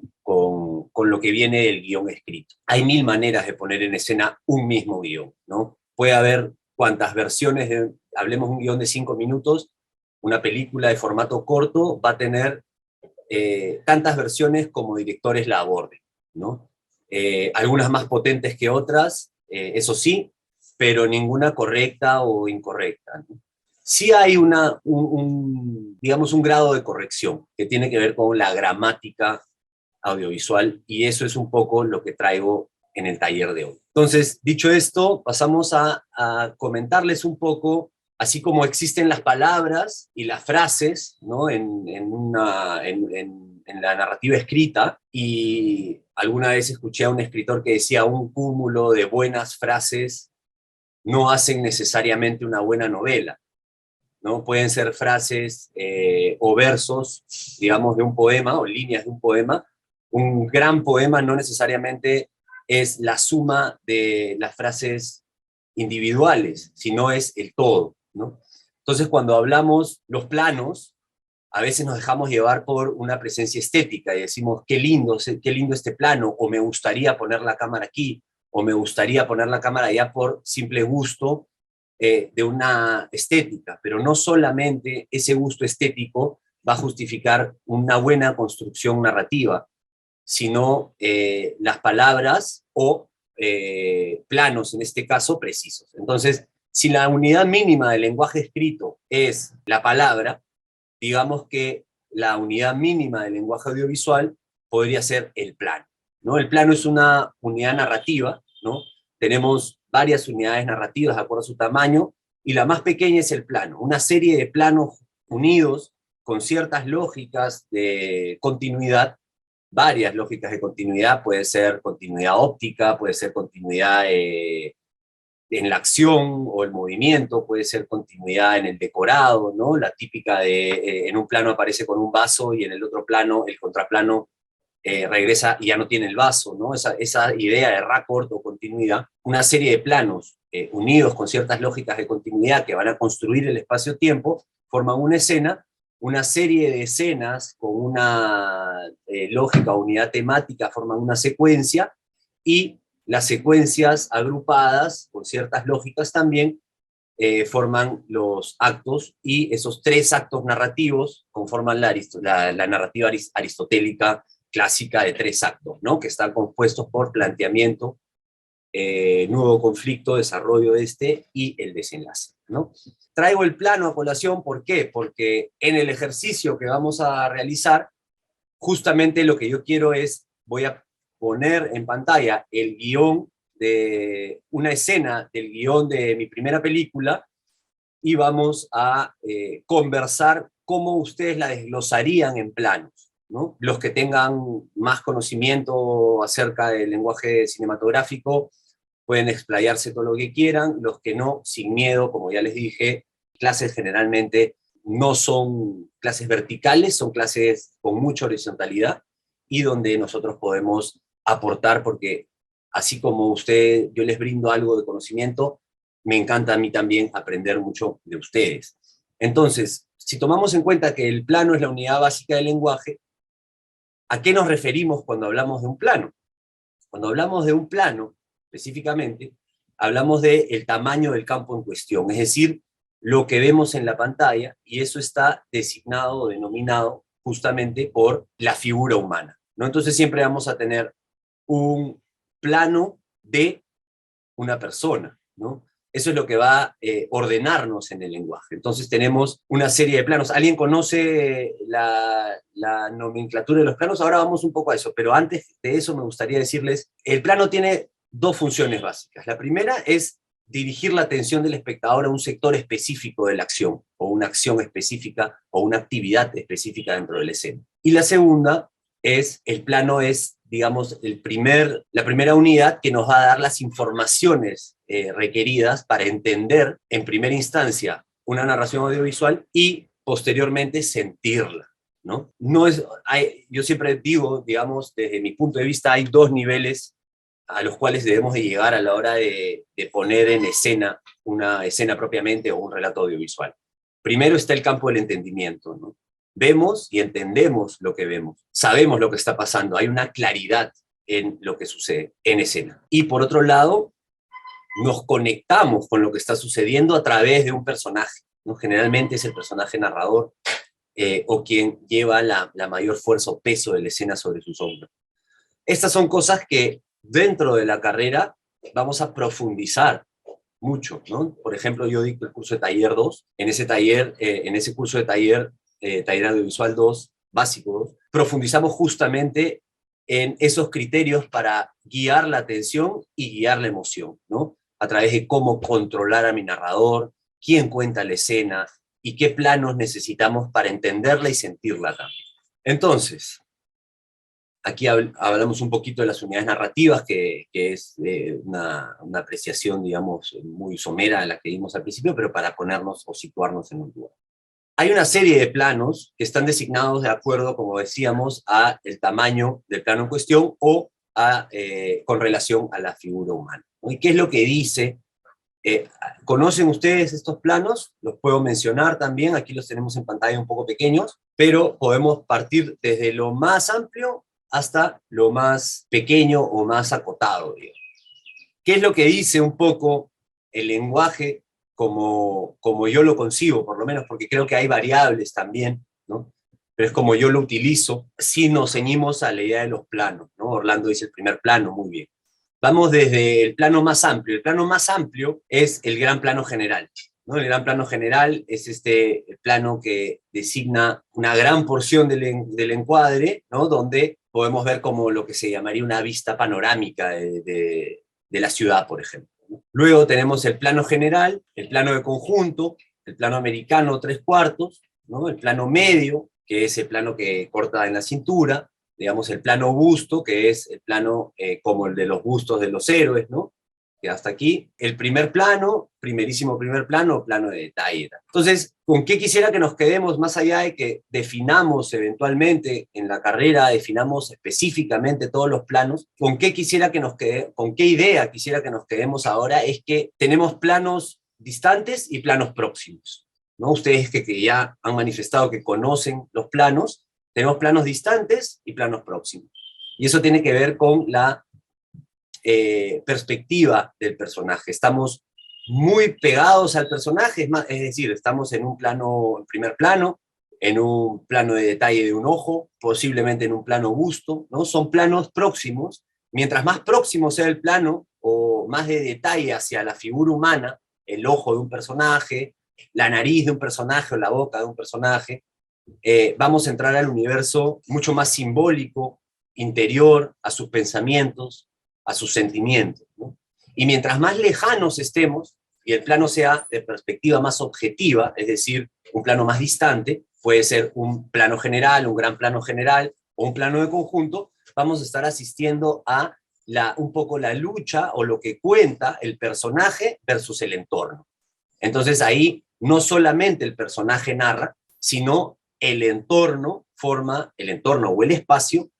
lo que viene del guión escrito. Hay mil maneras de poner en escena un mismo guión, ¿no? Puede haber cuantas versiones, hablemos de un guión de 5 minutos, una película de formato corto va a tener tantas versiones como directores la aborden, ¿no? Algunas más potentes que otras, eso sí, pero ninguna correcta o incorrecta, ¿no? Sí hay digamos, un grado de corrección que tiene que ver con la gramática audiovisual, y eso es un poco lo que traigo en el taller de hoy. Entonces, dicho esto, pasamos a comentarles un poco, así como existen las palabras y las frases, ¿no? en la narrativa escrita, y alguna vez escuché a un escritor que decía: un cúmulo de buenas frases no hacen necesariamente una buena novela, ¿no? Pueden ser frases o versos, digamos, de un poema, o líneas de un poema. Un gran poema no necesariamente es la suma de las frases individuales, sino es el todo, ¿no? Entonces, cuando hablamos los planos, a veces nos dejamos llevar por una presencia estética y decimos: qué lindo este plano, o me gustaría poner la cámara aquí, o me gustaría poner la cámara allá, por simple gusto de una estética. Pero no solamente ese gusto estético va a justificar una buena construcción narrativa, sino las palabras o planos, en este caso, precisos. Entonces, si la unidad mínima del lenguaje escrito es la palabra, digamos que la unidad mínima del lenguaje audiovisual podría ser el plano, ¿no? El plano es una unidad narrativa, ¿no? Tenemos varias unidades narrativas de acuerdo a su tamaño, y la más pequeña es el plano, una serie de planos unidos con ciertas lógicas de continuidad, varias lógicas de continuidad, puede ser continuidad óptica, puede ser continuidad en la acción o el movimiento, puede ser continuidad en el decorado, ¿no? La típica de en un plano aparece con un vaso y en el otro plano, el contraplano, regresa y ya no tiene el vaso, ¿no? Esa idea de raccord o continuidad, una serie de planos unidos con ciertas lógicas de continuidad que van a construir el espacio-tiempo, forman una escena, una serie de escenas con una lógica o unidad temática forman una secuencia, y las secuencias agrupadas con ciertas lógicas también forman los actos, y esos 3 actos narrativos conforman la narrativa aristotélica clásica de 3 actos, ¿no? Que están compuestos por planteamiento, nuevo conflicto, desarrollo de este y el desenlace, ¿no? Traigo el plano a colación, ¿por qué? Porque en el ejercicio que vamos a realizar, justamente lo que yo quiero es, voy a poner en pantalla el guión de una escena del guión de mi primera película, y vamos a conversar cómo ustedes la desglosarían en planos, ¿no? Los que tengan más conocimiento acerca del lenguaje cinematográfico pueden explayarse todo lo que quieran, los que no, sin miedo, como ya les dije, clases generalmente no son clases verticales, son clases con mucha horizontalidad y donde nosotros podemos aportar, porque así como yo les brindo algo de conocimiento, me encanta a mí también aprender mucho de ustedes. Entonces, si tomamos en cuenta que el plano es la unidad básica del lenguaje, ¿a qué nos referimos cuando hablamos de un plano? Cuando hablamos de un plano, específicamente, hablamos del tamaño del campo en cuestión, es decir, lo que vemos en la pantalla, y eso está designado o denominado justamente por la figura humana, ¿no? Entonces siempre vamos a tener un plano de una persona, ¿no? Eso es lo que va a ordenarnos en el lenguaje. Entonces tenemos una serie de planos. ¿Alguien conoce la nomenclatura de los planos? Ahora vamos un poco a eso, pero antes de eso me gustaría decirles, el plano tiene 2 funciones básicas. La primera es dirigir la atención del espectador a un sector específico de la acción, o una acción específica, o una actividad específica dentro de la escena. Y la segunda es, el plano es, digamos, la primera unidad que nos va a dar las informaciones requeridas para entender, en primera instancia, una narración audiovisual y posteriormente sentirla, ¿no? Yo siempre digo, digamos, desde mi punto de vista, hay 2 niveles a los cuales debemos de llegar a la hora de poner en escena una escena propiamente o un relato audiovisual. Primero está el campo del entendimiento, ¿no? Vemos y entendemos lo que vemos, sabemos lo que está pasando, hay una claridad en lo que sucede en escena. Y por otro lado, nos conectamos con lo que está sucediendo a través de un personaje, ¿no? Generalmente es el personaje narrador o quien lleva la mayor fuerza o peso de la escena sobre sus hombros. Estas son cosas que dentro de la carrera vamos a profundizar mucho, ¿no? Por ejemplo, yo dicto el curso de taller 2, en ese curso de taller audiovisual 2, básico 2, profundizamos justamente en esos criterios para guiar la atención y guiar la emoción, ¿no? A través de cómo controlar a mi narrador, quién cuenta la escena y qué planos necesitamos para entenderla y sentirla también. Entonces, aquí hablamos un poquito de las unidades narrativas, que es una apreciación, digamos, muy somera a la que dimos al principio, pero para ponernos o situarnos en un lugar. Hay una serie de planos que están designados de acuerdo, como decíamos, a el tamaño del plano en cuestión o con relación a la figura humana, ¿no? ¿Y qué es lo que dice? ¿Conocen ustedes estos planos? Los puedo mencionar también, aquí los tenemos en pantalla un poco pequeños, pero podemos partir desde lo más amplio hasta lo más pequeño o más acotado, digamos. ¿Qué es lo que dice un poco el lenguaje como yo lo concibo, por lo menos, porque creo que hay variables también, ¿no? Pero es como yo lo utilizo, si nos ceñimos a la idea de los planos, ¿no? Orlando dice el primer plano, muy bien. Vamos desde el plano más amplio. El plano más amplio es el gran plano general, ¿no? El gran plano general es el plano que designa una gran porción del encuadre, ¿no? Donde podemos ver como lo que se llamaría una vista panorámica de la ciudad, por ejemplo. Luego tenemos el plano general, el plano de conjunto, el plano americano 3/4, ¿no? El plano medio, que es el plano que corta en la cintura, digamos el plano busto, que es el plano como el de los bustos de los héroes, ¿no? Que hasta aquí, el primer plano, primerísimo primer plano, plano de detalle. Entonces, ¿con qué quisiera que nos quedemos más allá de que definamos eventualmente en la carrera, definamos específicamente todos los planos? ¿Con qué quisiera que nos quede, con qué idea quisiera que nos quedemos ahora? Es que tenemos planos distantes y planos próximos, ¿no? Ustedes que ya han manifestado que conocen los planos, tenemos planos distantes y planos próximos. Y eso tiene que ver con la perspectiva del personaje. Estamos muy pegados al personaje, es decir, estamos en un plano, en primer plano, en un plano de detalle de un ojo, posiblemente en un plano busto, ¿no? Son planos próximos. Mientras más próximo sea el plano, o más de detalle hacia la figura humana, el ojo de un personaje, la nariz de un personaje o la boca de un personaje, vamos a entrar al universo mucho más simbólico, interior, a sus pensamientos, a sus sentimientos, ¿no? Y mientras más lejanos estemos, y el plano sea de perspectiva más objetiva, es decir, un plano más distante, puede ser un plano general, un gran plano general, o un plano de conjunto, vamos a estar asistiendo a un poco la lucha o lo que cuenta el personaje versus el entorno. Entonces ahí no solamente el personaje narra, sino el entorno o el espacio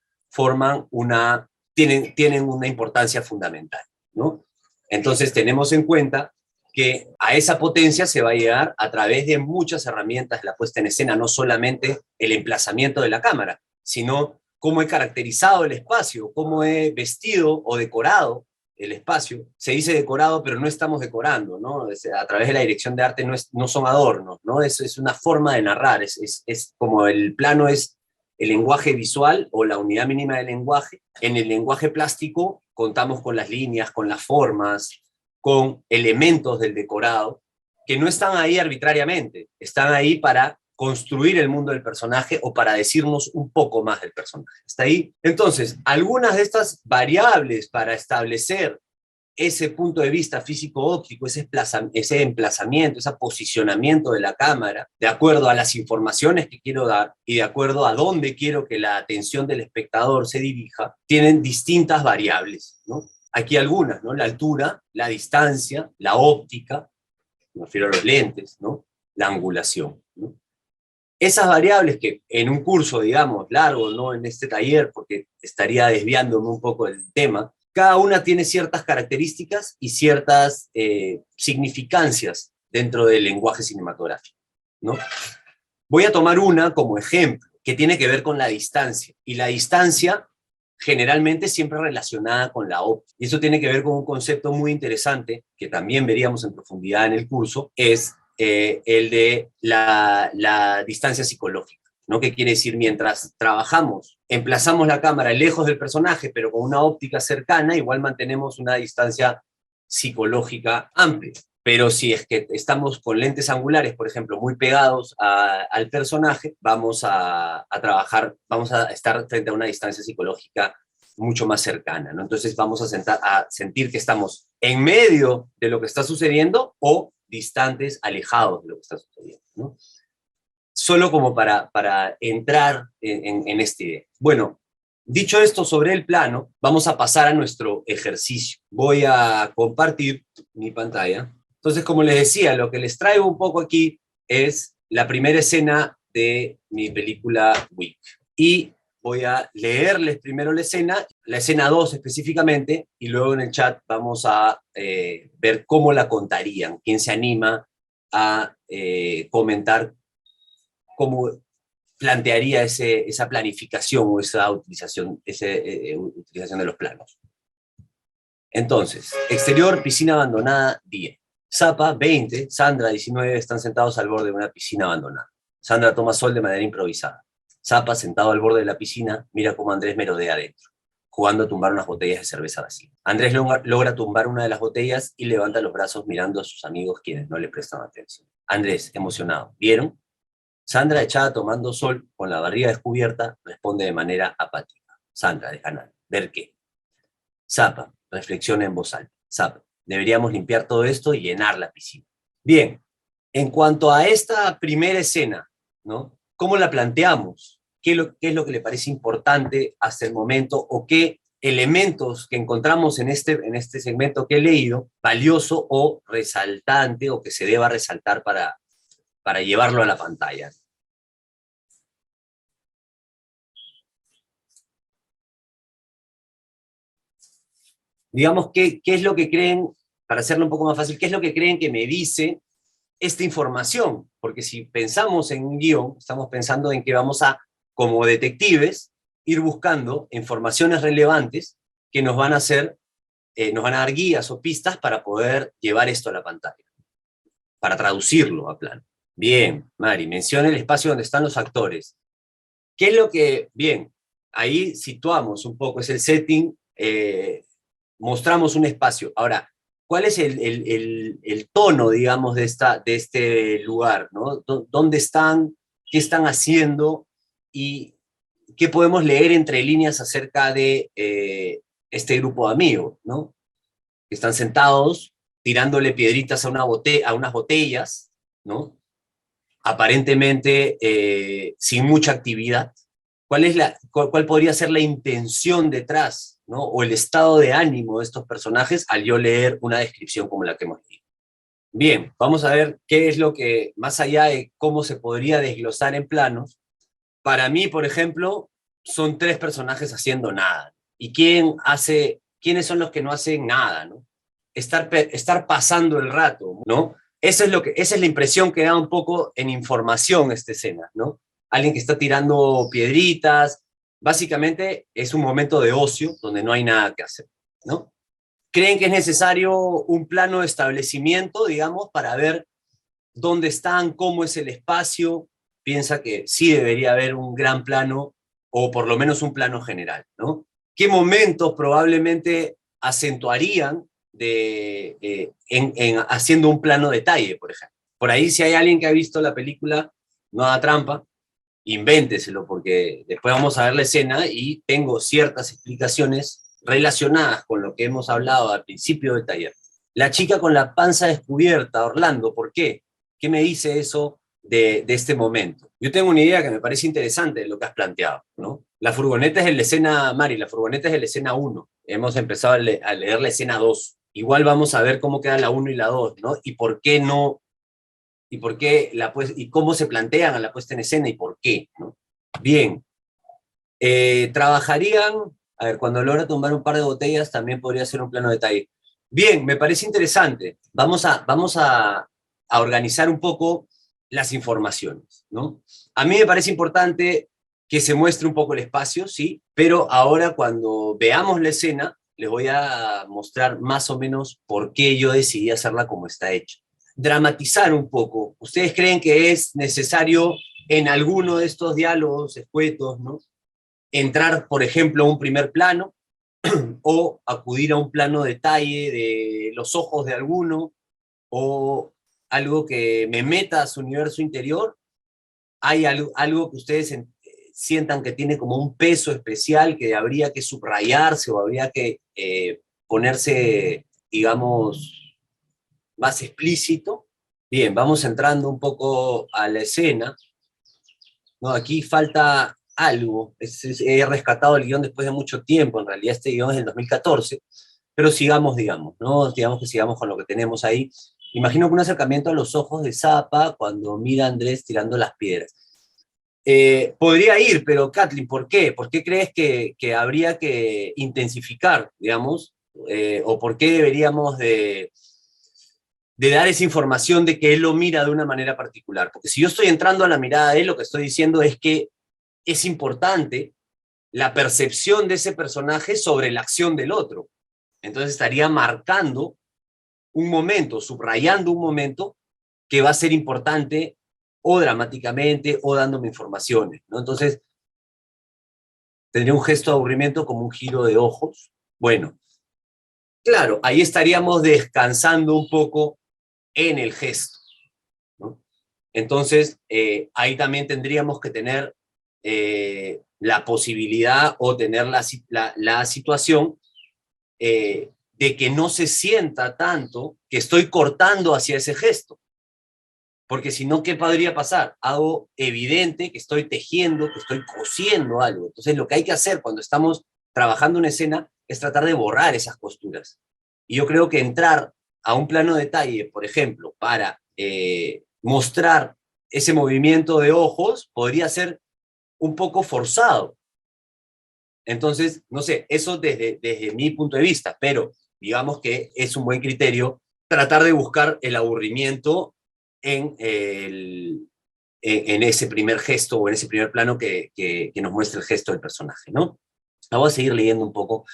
tienen una importancia fundamental, ¿no? Entonces tenemos en cuenta que a esa potencia se va a llegar a través de muchas herramientas de la puesta en escena, no solamente el emplazamiento de la cámara, sino cómo he caracterizado el espacio, cómo he vestido o decorado el espacio. Se dice decorado, pero no estamos decorando, ¿no? A través de la dirección de arte no son adornos, ¿no? Es una forma de narrar, es como el plano es el lenguaje visual o la unidad mínima del lenguaje. En el lenguaje plástico contamos con las líneas, con las formas, con elementos del decorado, que no están ahí arbitrariamente, están ahí para construir el mundo del personaje o para decirnos un poco más del personaje. ¿Está ahí? Entonces, algunas de estas variables para establecer ese punto de vista físico-óptico, ese emplazamiento, ese posicionamiento de la cámara, de acuerdo a las informaciones que quiero dar y de acuerdo a dónde quiero que la atención del espectador se dirija, tienen distintas variables, ¿no? Aquí algunas, ¿no? La altura, la distancia, la óptica, me refiero a los lentes, ¿no? La angulación, ¿no? Esas variables que en un curso, digamos, largo, no en este taller, porque estaría desviándome un poco del tema, cada una tiene ciertas características y ciertas significancias dentro del lenguaje cinematográfico, ¿no? Voy a tomar una como ejemplo, que tiene que ver con la distancia, y la distancia generalmente siempre relacionada con la óptica. Y eso tiene que ver con un concepto muy interesante, que también veríamos en profundidad en el curso, es el de la distancia psicológica, ¿no? ¿Qué quiere decir? Mientras trabajamos, emplazamos la cámara lejos del personaje, pero con una óptica cercana, igual mantenemos una distancia psicológica amplia. Pero si es que estamos con lentes angulares, por ejemplo, muy pegados al personaje, vamos a trabajar, vamos a estar frente a una distancia psicológica mucho más cercana, ¿no? Entonces vamos a sentir que estamos en medio de lo que está sucediendo o distantes, alejados de lo que está sucediendo, ¿no? Solo como para entrar en esta idea. Bueno, dicho esto sobre el plano, vamos a pasar a nuestro ejercicio. Voy a compartir mi pantalla. Entonces, como les decía, lo que les traigo un poco aquí es la primera escena de mi película Wick. Y voy a leerles primero la escena 2 específicamente, y luego en el chat vamos a ver cómo la contarían, quién se anima a comentar cómo plantearía esa planificación o esa utilización de los planos. Entonces, exterior, piscina abandonada, 10. Zapa, 20. Sandra, 19, están sentados al borde de una piscina abandonada. Sandra toma sol de manera improvisada. Zapa, sentado al borde de la piscina, mira cómo Andrés merodea adentro, jugando a tumbar unas botellas de cerveza vacía. Andrés logra tumbar una de las botellas y levanta los brazos mirando a sus amigos, quienes no le prestan atención. Andrés, emocionado, ¿vieron? Sandra, echada tomando sol, con la barriga descubierta, responde de manera apática. Sandra, de canal. ¿Ver qué? Zapa, reflexiona en voz alta. Zapa, deberíamos limpiar todo esto y llenar la piscina. Bien, en cuanto a esta primera escena, ¿no? ¿Cómo la planteamos? ¿Qué es lo que le parece importante hasta el momento? ¿O qué elementos que encontramos en este segmento que he leído, valioso o resaltante, o que se deba resaltar para llevarlo a la pantalla? Digamos, ¿qué es lo que creen, para hacerlo un poco más fácil, qué es lo que creen que me dice esta información? Porque si pensamos en un guión, estamos pensando en que vamos a, como detectives, ir buscando informaciones relevantes que nos van a hacer, nos van a dar guías o pistas para poder llevar esto a la pantalla, para traducirlo a plano. Bien, Mari, menciona el espacio donde están los actores. ¿Qué es lo que, bien, ahí situamos un poco, es el setting, mostramos un espacio. Ahora, ¿cuál es el tono, digamos, de este lugar, ¿no? ¿Dónde están? ¿Qué están haciendo? ¿Y qué podemos leer entre líneas acerca de este grupo de amigos, ¿no? Que están sentados tirándole piedritas a unas botellas, ¿no? Aparentemente sin mucha actividad. ¿Cuál podría ser la intención detrás, ¿no? O el estado de ánimo de estos personajes al yo leer una descripción como la que hemos leído? Bien, vamos a ver qué es lo que, más allá de cómo se podría desglosar en planos, para mí, por ejemplo, son tres personajes haciendo nada. ¿Y quiénes son los que no hacen nada, ¿no? Estar pasando el rato, ¿no? Esa es la impresión que da un poco en información esta escena, ¿no? Alguien que está tirando piedritas, básicamente es un momento de ocio donde no hay nada que hacer, ¿no? ¿Creen que es necesario un plano de establecimiento, digamos, para ver dónde están, cómo es el espacio? Piensa que sí debería haber un gran plano, o por lo menos un plano general, ¿no? ¿Qué momentos probablemente acentuarían haciendo un plano detalle, por ejemplo? Por ahí, si hay alguien que ha visto la película, no haga trampa, invénteselo, porque después vamos a ver la escena y tengo ciertas explicaciones relacionadas con lo que hemos hablado al principio del taller. La chica con la panza descubierta, Orlando, ¿por qué? ¿Qué me dice eso de este momento? Yo tengo una idea que me parece interesante de lo que has planteado, ¿no? La furgoneta es en la escena, Mari, la furgoneta es en la escena 1. Hemos empezado a leer la escena 2. Igual vamos a ver cómo quedan la 1 y la 2, ¿no? Y por qué no, y por qué y cómo se plantean a la puesta en escena y por qué, ¿no? Bien, trabajarían, a ver, cuando logra tumbar un par de botellas también podría ser un plano de detalle. Bien, me parece interesante. Vamos a organizar un poco las informaciones, ¿no? A mí me parece importante que se muestre un poco el espacio, sí, pero ahora cuando veamos la escena, les voy a mostrar más o menos por qué yo decidí hacerla como está hecha. Dramatizar un poco. ¿Ustedes creen que es necesario en alguno de estos diálogos escuetos, ¿no? Entrar, por ejemplo, a un primer plano o acudir a un plano detalle de los ojos de alguno o algo que me meta a su universo interior? ¿Hay algo que ustedes sientan que tiene como un peso especial que habría que subrayarse o habría que ponerse, digamos, más explícito? Bien, vamos entrando un poco a la escena. No, aquí falta algo. He rescatado el guión después de mucho tiempo. En realidad este guión es del 2014, pero sigamos, digamos, ¿no? Digamos que sigamos con lo que tenemos ahí. Imagino que un acercamiento a los ojos de Zappa cuando mira a Andrés tirando las piedras. Podría ir, pero Kathleen, ¿por qué? ¿Por qué crees que habría que intensificar, digamos? ¿O por qué deberíamos de dar esa información de que él lo mira de una manera particular? Porque si yo estoy entrando a la mirada de él, lo que estoy diciendo es que es importante la percepción de ese personaje sobre la acción del otro. Entonces estaría marcando un momento, subrayando un momento que va a ser importante o dramáticamente o dándome informaciones, ¿no? Entonces, tendría un gesto de aburrimiento como un giro de ojos. Bueno, claro, ahí estaríamos descansando un poco en el gesto, ¿no? Entonces, ahí también tendríamos que tener la posibilidad o tener la situación de que no se sienta tanto que estoy cortando hacia ese gesto. Porque si no, ¿qué podría pasar? Hago evidente que estoy tejiendo, que estoy cosiendo algo. Entonces, lo que hay que hacer cuando estamos trabajando una escena es tratar de borrar esas costuras. Y yo creo que entrar a un plano de detalle, por ejemplo, para mostrar ese movimiento de ojos, podría ser un poco forzado. Entonces, no sé, eso desde mi punto de vista, pero digamos que es un buen criterio tratar de buscar el aburrimiento en ese primer gesto o en ese primer plano que nos muestra el gesto del personaje, ¿no? Vamos a seguir leyendo un poco.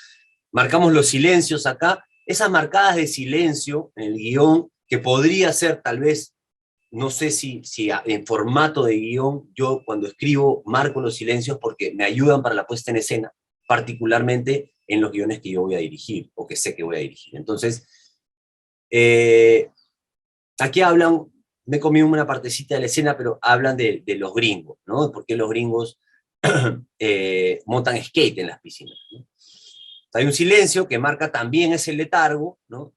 Marcamos los silencios acá, esas marcadas de silencio en el guión, que podría ser tal vez, no sé si en formato de guión, yo cuando escribo marco los silencios porque me ayudan para la puesta en escena, particularmente en los guiones que yo voy a dirigir o que sé que voy a dirigir. Entonces, aquí hablan, me comí una partecita de la escena, pero hablan de los gringos, ¿no? De por qué los gringos montan skate en las piscinas, ¿no? Hay un silencio que marca también ese letargo, ¿no?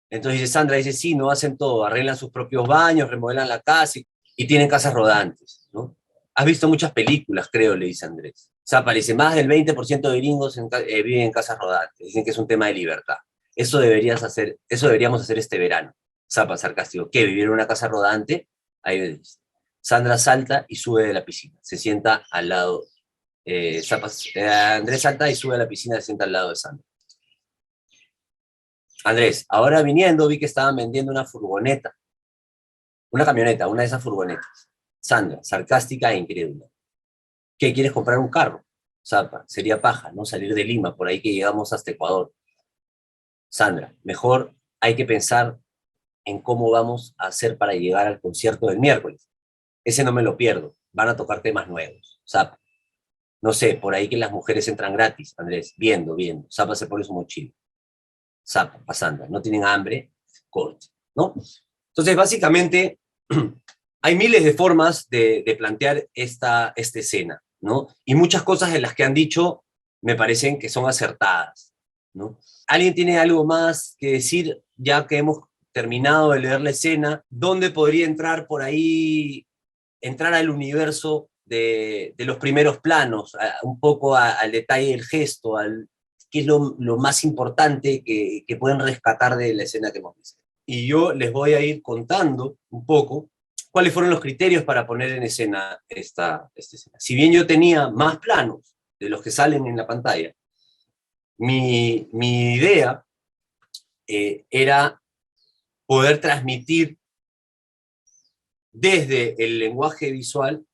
Entonces dice Sandra, dice, sí, no hacen todo, arreglan sus propios baños, remodelan la casa y tienen casas rodantes, ¿no? Has visto muchas películas, creo, le dice Andrés. O sea, parece más del 20% de gringos viven en casas rodantes. Dicen que es un tema de libertad. Eso deberíamos hacer este verano. Zapa, sarcástico. ¿Qué? ¿Vivir en una casa rodante? Ahí ves. Sandra salta y sube de la piscina. Se sienta al lado. Andrés salta y sube a la piscina y se sienta al lado de Sandra. Andrés, ahora viniendo vi que estaban vendiendo una furgoneta. Una camioneta, una de esas furgonetas. Sandra, sarcástica e incrédula. ¿Qué, quieres comprar un carro? Zapa, sería paja, ¿no? Salir de Lima, por ahí que llegamos hasta Ecuador. Sandra, mejor hay que pensar en cómo vamos a hacer para llegar al concierto del miércoles. Ese no me lo pierdo, van a tocar temas nuevos. Zapa, no sé, por ahí que las mujeres entran gratis, Andrés, viendo. Zapa se pone su mochila. Zapa, pasando, no tienen hambre, corte, ¿no? Entonces, básicamente, hay miles de formas de plantear esta escena, ¿no? Y muchas cosas de las que han dicho me parecen que son acertadas, ¿no? ¿Alguien tiene algo más que decir, ya que hemos terminado de leer la escena? ¿Dónde podría entrar por ahí, entrar al universo de los primeros planos, un poco al detalle del gesto, qué es lo más importante que pueden rescatar de la escena que hemos visto? Y yo les voy a ir contando un poco cuáles fueron los criterios para poner en escena esta escena. Si bien yo tenía más planos de los que salen en la pantalla, mi idea era poder transmitir desde el lenguaje visual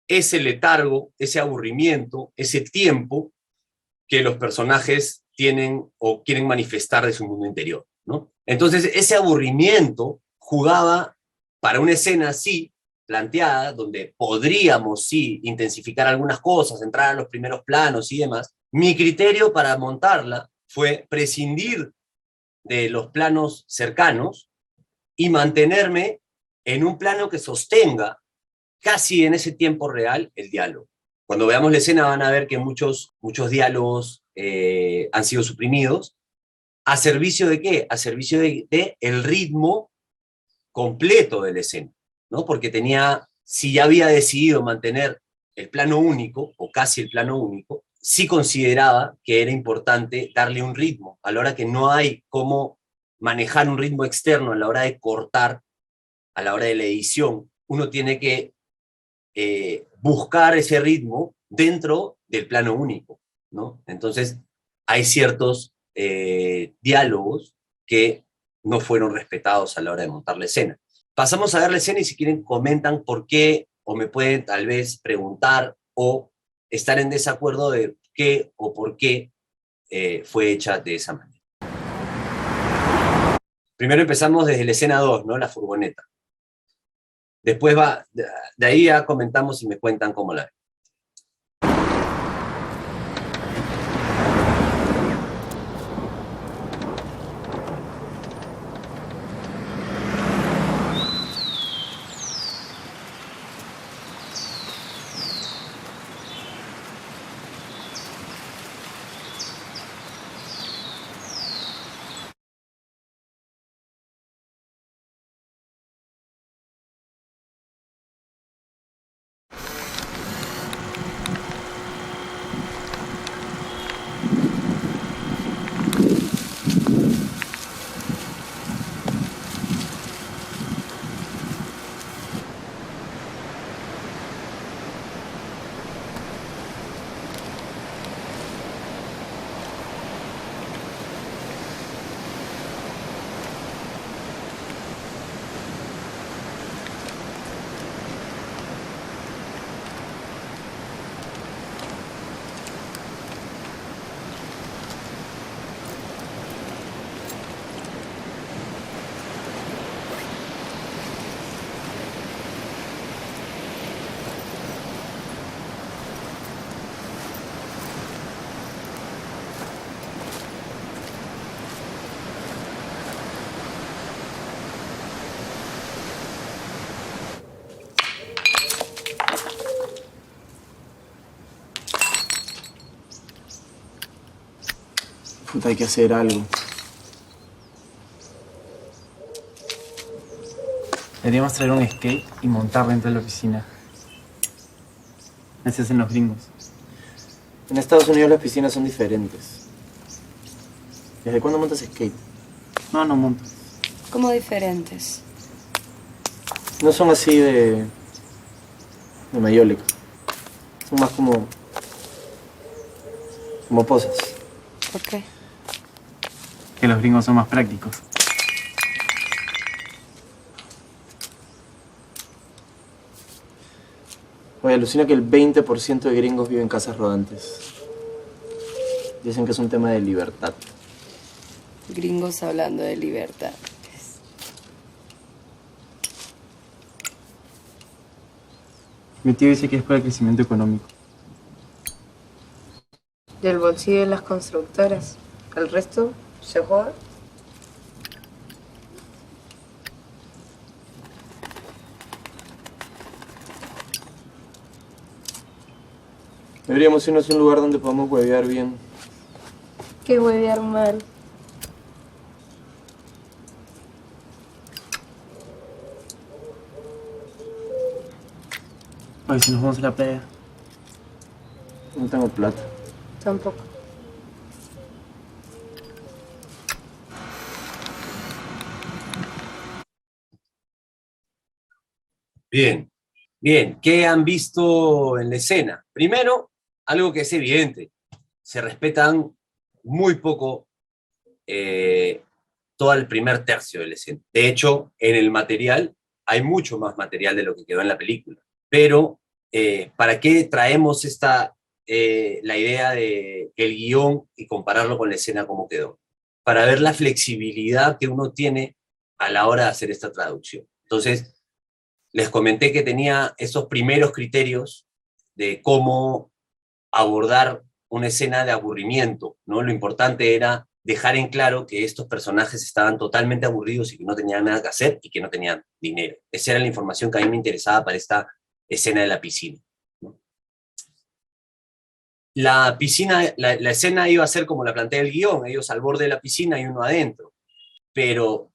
ese letargo, ese aburrimiento, ese tiempo que los personajes tienen o quieren manifestar de su mundo interior, ¿no? Entonces, ese aburrimiento jugaba para una escena así, planteada, donde podríamos, sí, intensificar algunas cosas, entrar a los primeros planos y demás. Mi criterio para montarla fue prescindir de los planos cercanos y mantenerme en un plano que sostenga casi en ese tiempo real el diálogo. Cuando veamos la escena van a ver que muchos diálogos han sido suprimidos. ¿A servicio de qué? A servicio de el ritmo completo de la escena, ¿no? Porque si ya había decidido mantener el plano único, o casi el plano único, sí consideraba que era importante darle un ritmo, a la hora que no hay cómo manejar un ritmo externo a la hora de cortar, a la hora de la edición, uno tiene que buscar ese ritmo dentro del plano único, ¿no? Entonces, hay ciertos diálogos que no fueron respetados a la hora de montar la escena. Pasamos a ver la escena y si quieren comentan por qué, o me pueden tal vez preguntar o estar en desacuerdo de qué o por qué fue hecha de esa manera. Primero empezamos desde la escena 2, ¿no? La furgoneta. Después de ahí ya comentamos y me cuentan cómo la ven. Puta, hay que hacer algo. Deberíamos traer un skate y montar dentro de la piscina. Así hacen los gringos. En Estados Unidos las piscinas son diferentes. ¿Desde cuándo montas skate? No monto. Como diferentes. No son así de mayólica. Son más como posas. ¿Por qué? Que los gringos son más prácticos. Oye, alucina que el 20% de gringos vive en casas rodantes. Dicen que es un tema de libertad. Gringos hablando de libertad. Mi tío dice que es para el crecimiento económico. Del bolsillo de las constructoras. El resto se joda. Deberíamos irnos a un lugar donde podamos huevear bien. Que huevear mal. Oye, si nos vamos a la playa. No tengo plata. Tampoco. Bien, bien. ¿Qué han visto en la escena? Primero, algo que es evidente. Se respetan muy poco todo el primer tercio de la escena. De hecho, en el material hay mucho más material de lo que quedó en la película. Pero, ¿para qué traemos la idea de el guión y compararlo con la escena como quedó? Para ver la flexibilidad que uno tiene a la hora de hacer esta traducción. Entonces, les comenté que tenía esos primeros criterios de cómo abordar una escena de aburrimiento, ¿no? Lo importante era dejar en claro que estos personajes estaban totalmente aburridos y que no tenían nada que hacer y que no tenían dinero. Esa era la información que a mí me interesaba para esta escena de la piscina, ¿no? La piscina, la escena iba a ser como la plantea el guión, ellos al borde de la piscina y uno adentro, pero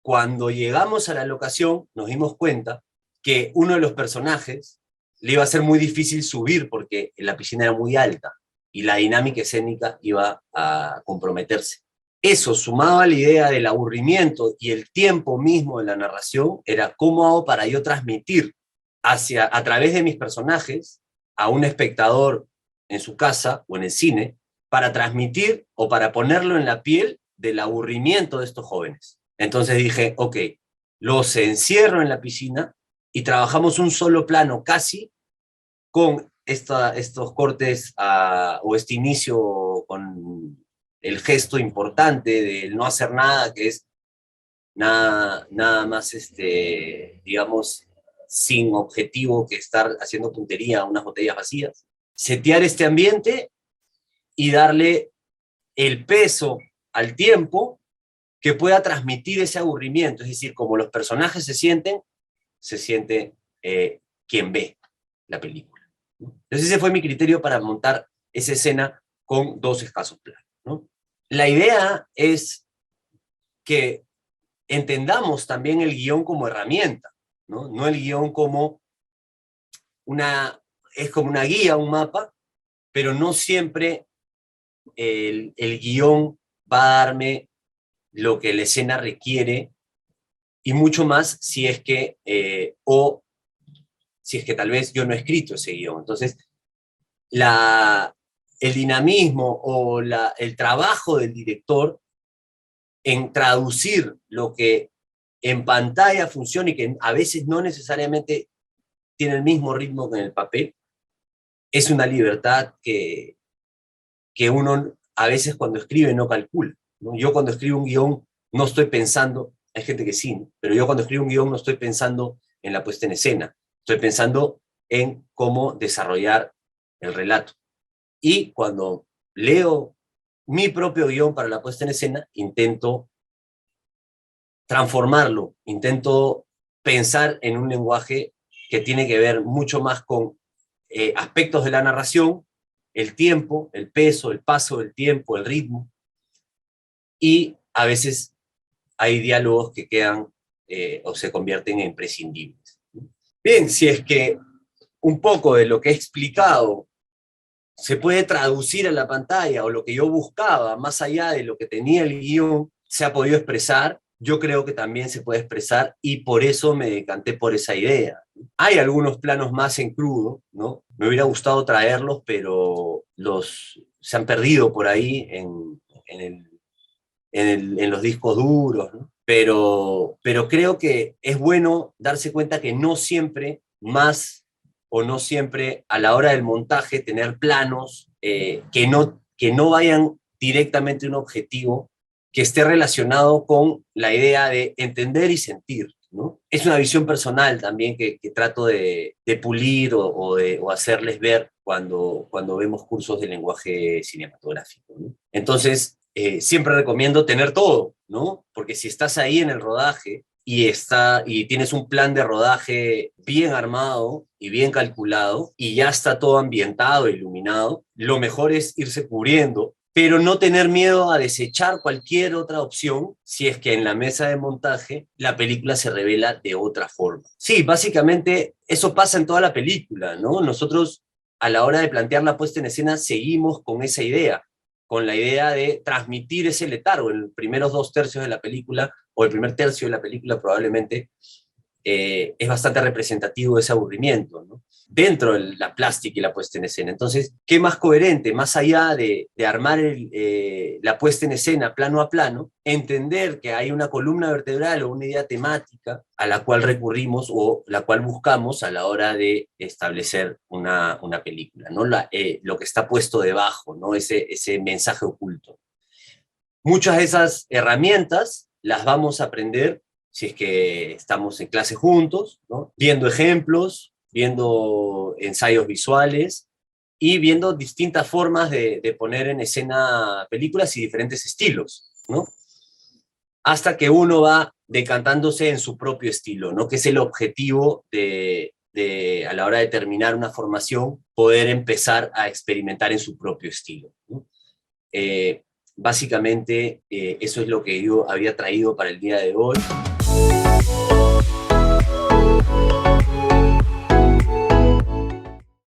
cuando llegamos a la locación nos dimos cuenta que uno de los personajes le iba a ser muy difícil subir porque la piscina era muy alta y la dinámica escénica iba a comprometerse. Eso, sumado a la idea del aburrimiento y el tiempo mismo de la narración, era cómo hago para yo transmitir a través de mis personajes a un espectador en su casa o en el cine, para transmitir o para ponerlo en la piel del aburrimiento de estos jóvenes. Entonces dije, ok, los encierro en la piscina y trabajamos un solo plano casi con estos cortes o este inicio con el gesto importante del no hacer nada, que es nada más, digamos, sin objetivo que estar haciendo puntería a unas botellas vacías. Setear este ambiente y darle el peso al tiempo que pueda transmitir ese aburrimiento, es decir, como los personajes se siente quien ve la película, ¿no? Entonces ese fue mi criterio para montar esa escena con dos escasos planos, ¿no? La idea es que entendamos también el guión como herramienta, ¿no? No el guión como es como una guía, un mapa, pero no siempre el guión va a darme lo que la escena requiere, y mucho más si es que, si es que tal vez yo no he escrito ese guión. Entonces, el dinamismo o el trabajo del director en traducir lo que en pantalla funciona y que a veces no necesariamente tiene el mismo ritmo que en el papel, es una libertad que uno a veces cuando escribe no calcula, ¿no? Yo cuando escribo un guión no estoy pensando, hay gente que sí, ¿no? Pero yo cuando escribo un guión no estoy pensando en la puesta en escena, estoy pensando en cómo desarrollar el relato. Y cuando leo mi propio guión para la puesta en escena, intento transformarlo, intento pensar en un lenguaje que tiene que ver mucho más con aspectos de la narración, el tiempo, el peso, el paso del tiempo, el ritmo, y a veces hay diálogos que quedan o se convierten en prescindibles. Bien, si es que un poco de lo que he explicado se puede traducir a la pantalla, o lo que yo buscaba, más allá de lo que tenía el guión, se ha podido expresar, yo creo que también se puede expresar, y por eso me decanté por esa idea. Hay algunos planos más en crudo, ¿no? Me hubiera gustado traerlos, pero se han perdido por ahí en los discos duros, ¿no? Pero creo que es bueno darse cuenta que no siempre más o no siempre a la hora del montaje tener planos que no vayan directamente a un objetivo que esté relacionado con la idea de entender y sentir, ¿no? Es una visión personal también que trato de pulir o hacerles ver cuando vemos cursos de lenguaje cinematográfico, ¿no? Entonces, siempre recomiendo tener todo, ¿no? Porque si estás ahí en el rodaje y tienes un plan de rodaje bien armado y bien calculado y ya está todo ambientado e iluminado, lo mejor es irse cubriendo, pero no tener miedo a desechar cualquier otra opción si es que en la mesa de montaje la película se revela de otra forma. Sí, básicamente eso pasa en toda la película, ¿no? Nosotros a la hora de plantear la puesta en escena seguimos con esa idea, con la idea de transmitir ese letargo. En los primeros 2/3 de la película, o el primer tercio de la película probablemente, es bastante representativo de ese aburrimiento, ¿no? Dentro de la plástica y la puesta en escena. Entonces, ¿qué más coherente? Más allá de armar la puesta en escena plano a plano, entender que hay una columna vertebral o una idea temática a la cual recurrimos o la cual buscamos a la hora de establecer una película, ¿no? Lo que está puesto debajo, ¿no? Ese mensaje oculto. Muchas de esas herramientas las vamos a aprender si es que estamos en clase juntos, ¿no? Viendo ejemplos, viendo ensayos visuales y viendo distintas formas de poner en escena películas y diferentes estilos, ¿no? Hasta que uno va decantándose en su propio estilo, ¿no? Que es el objetivo a la hora de terminar una formación, poder empezar a experimentar en su propio estilo, ¿no? Básicamente, eso es lo que yo había traído para el día de hoy.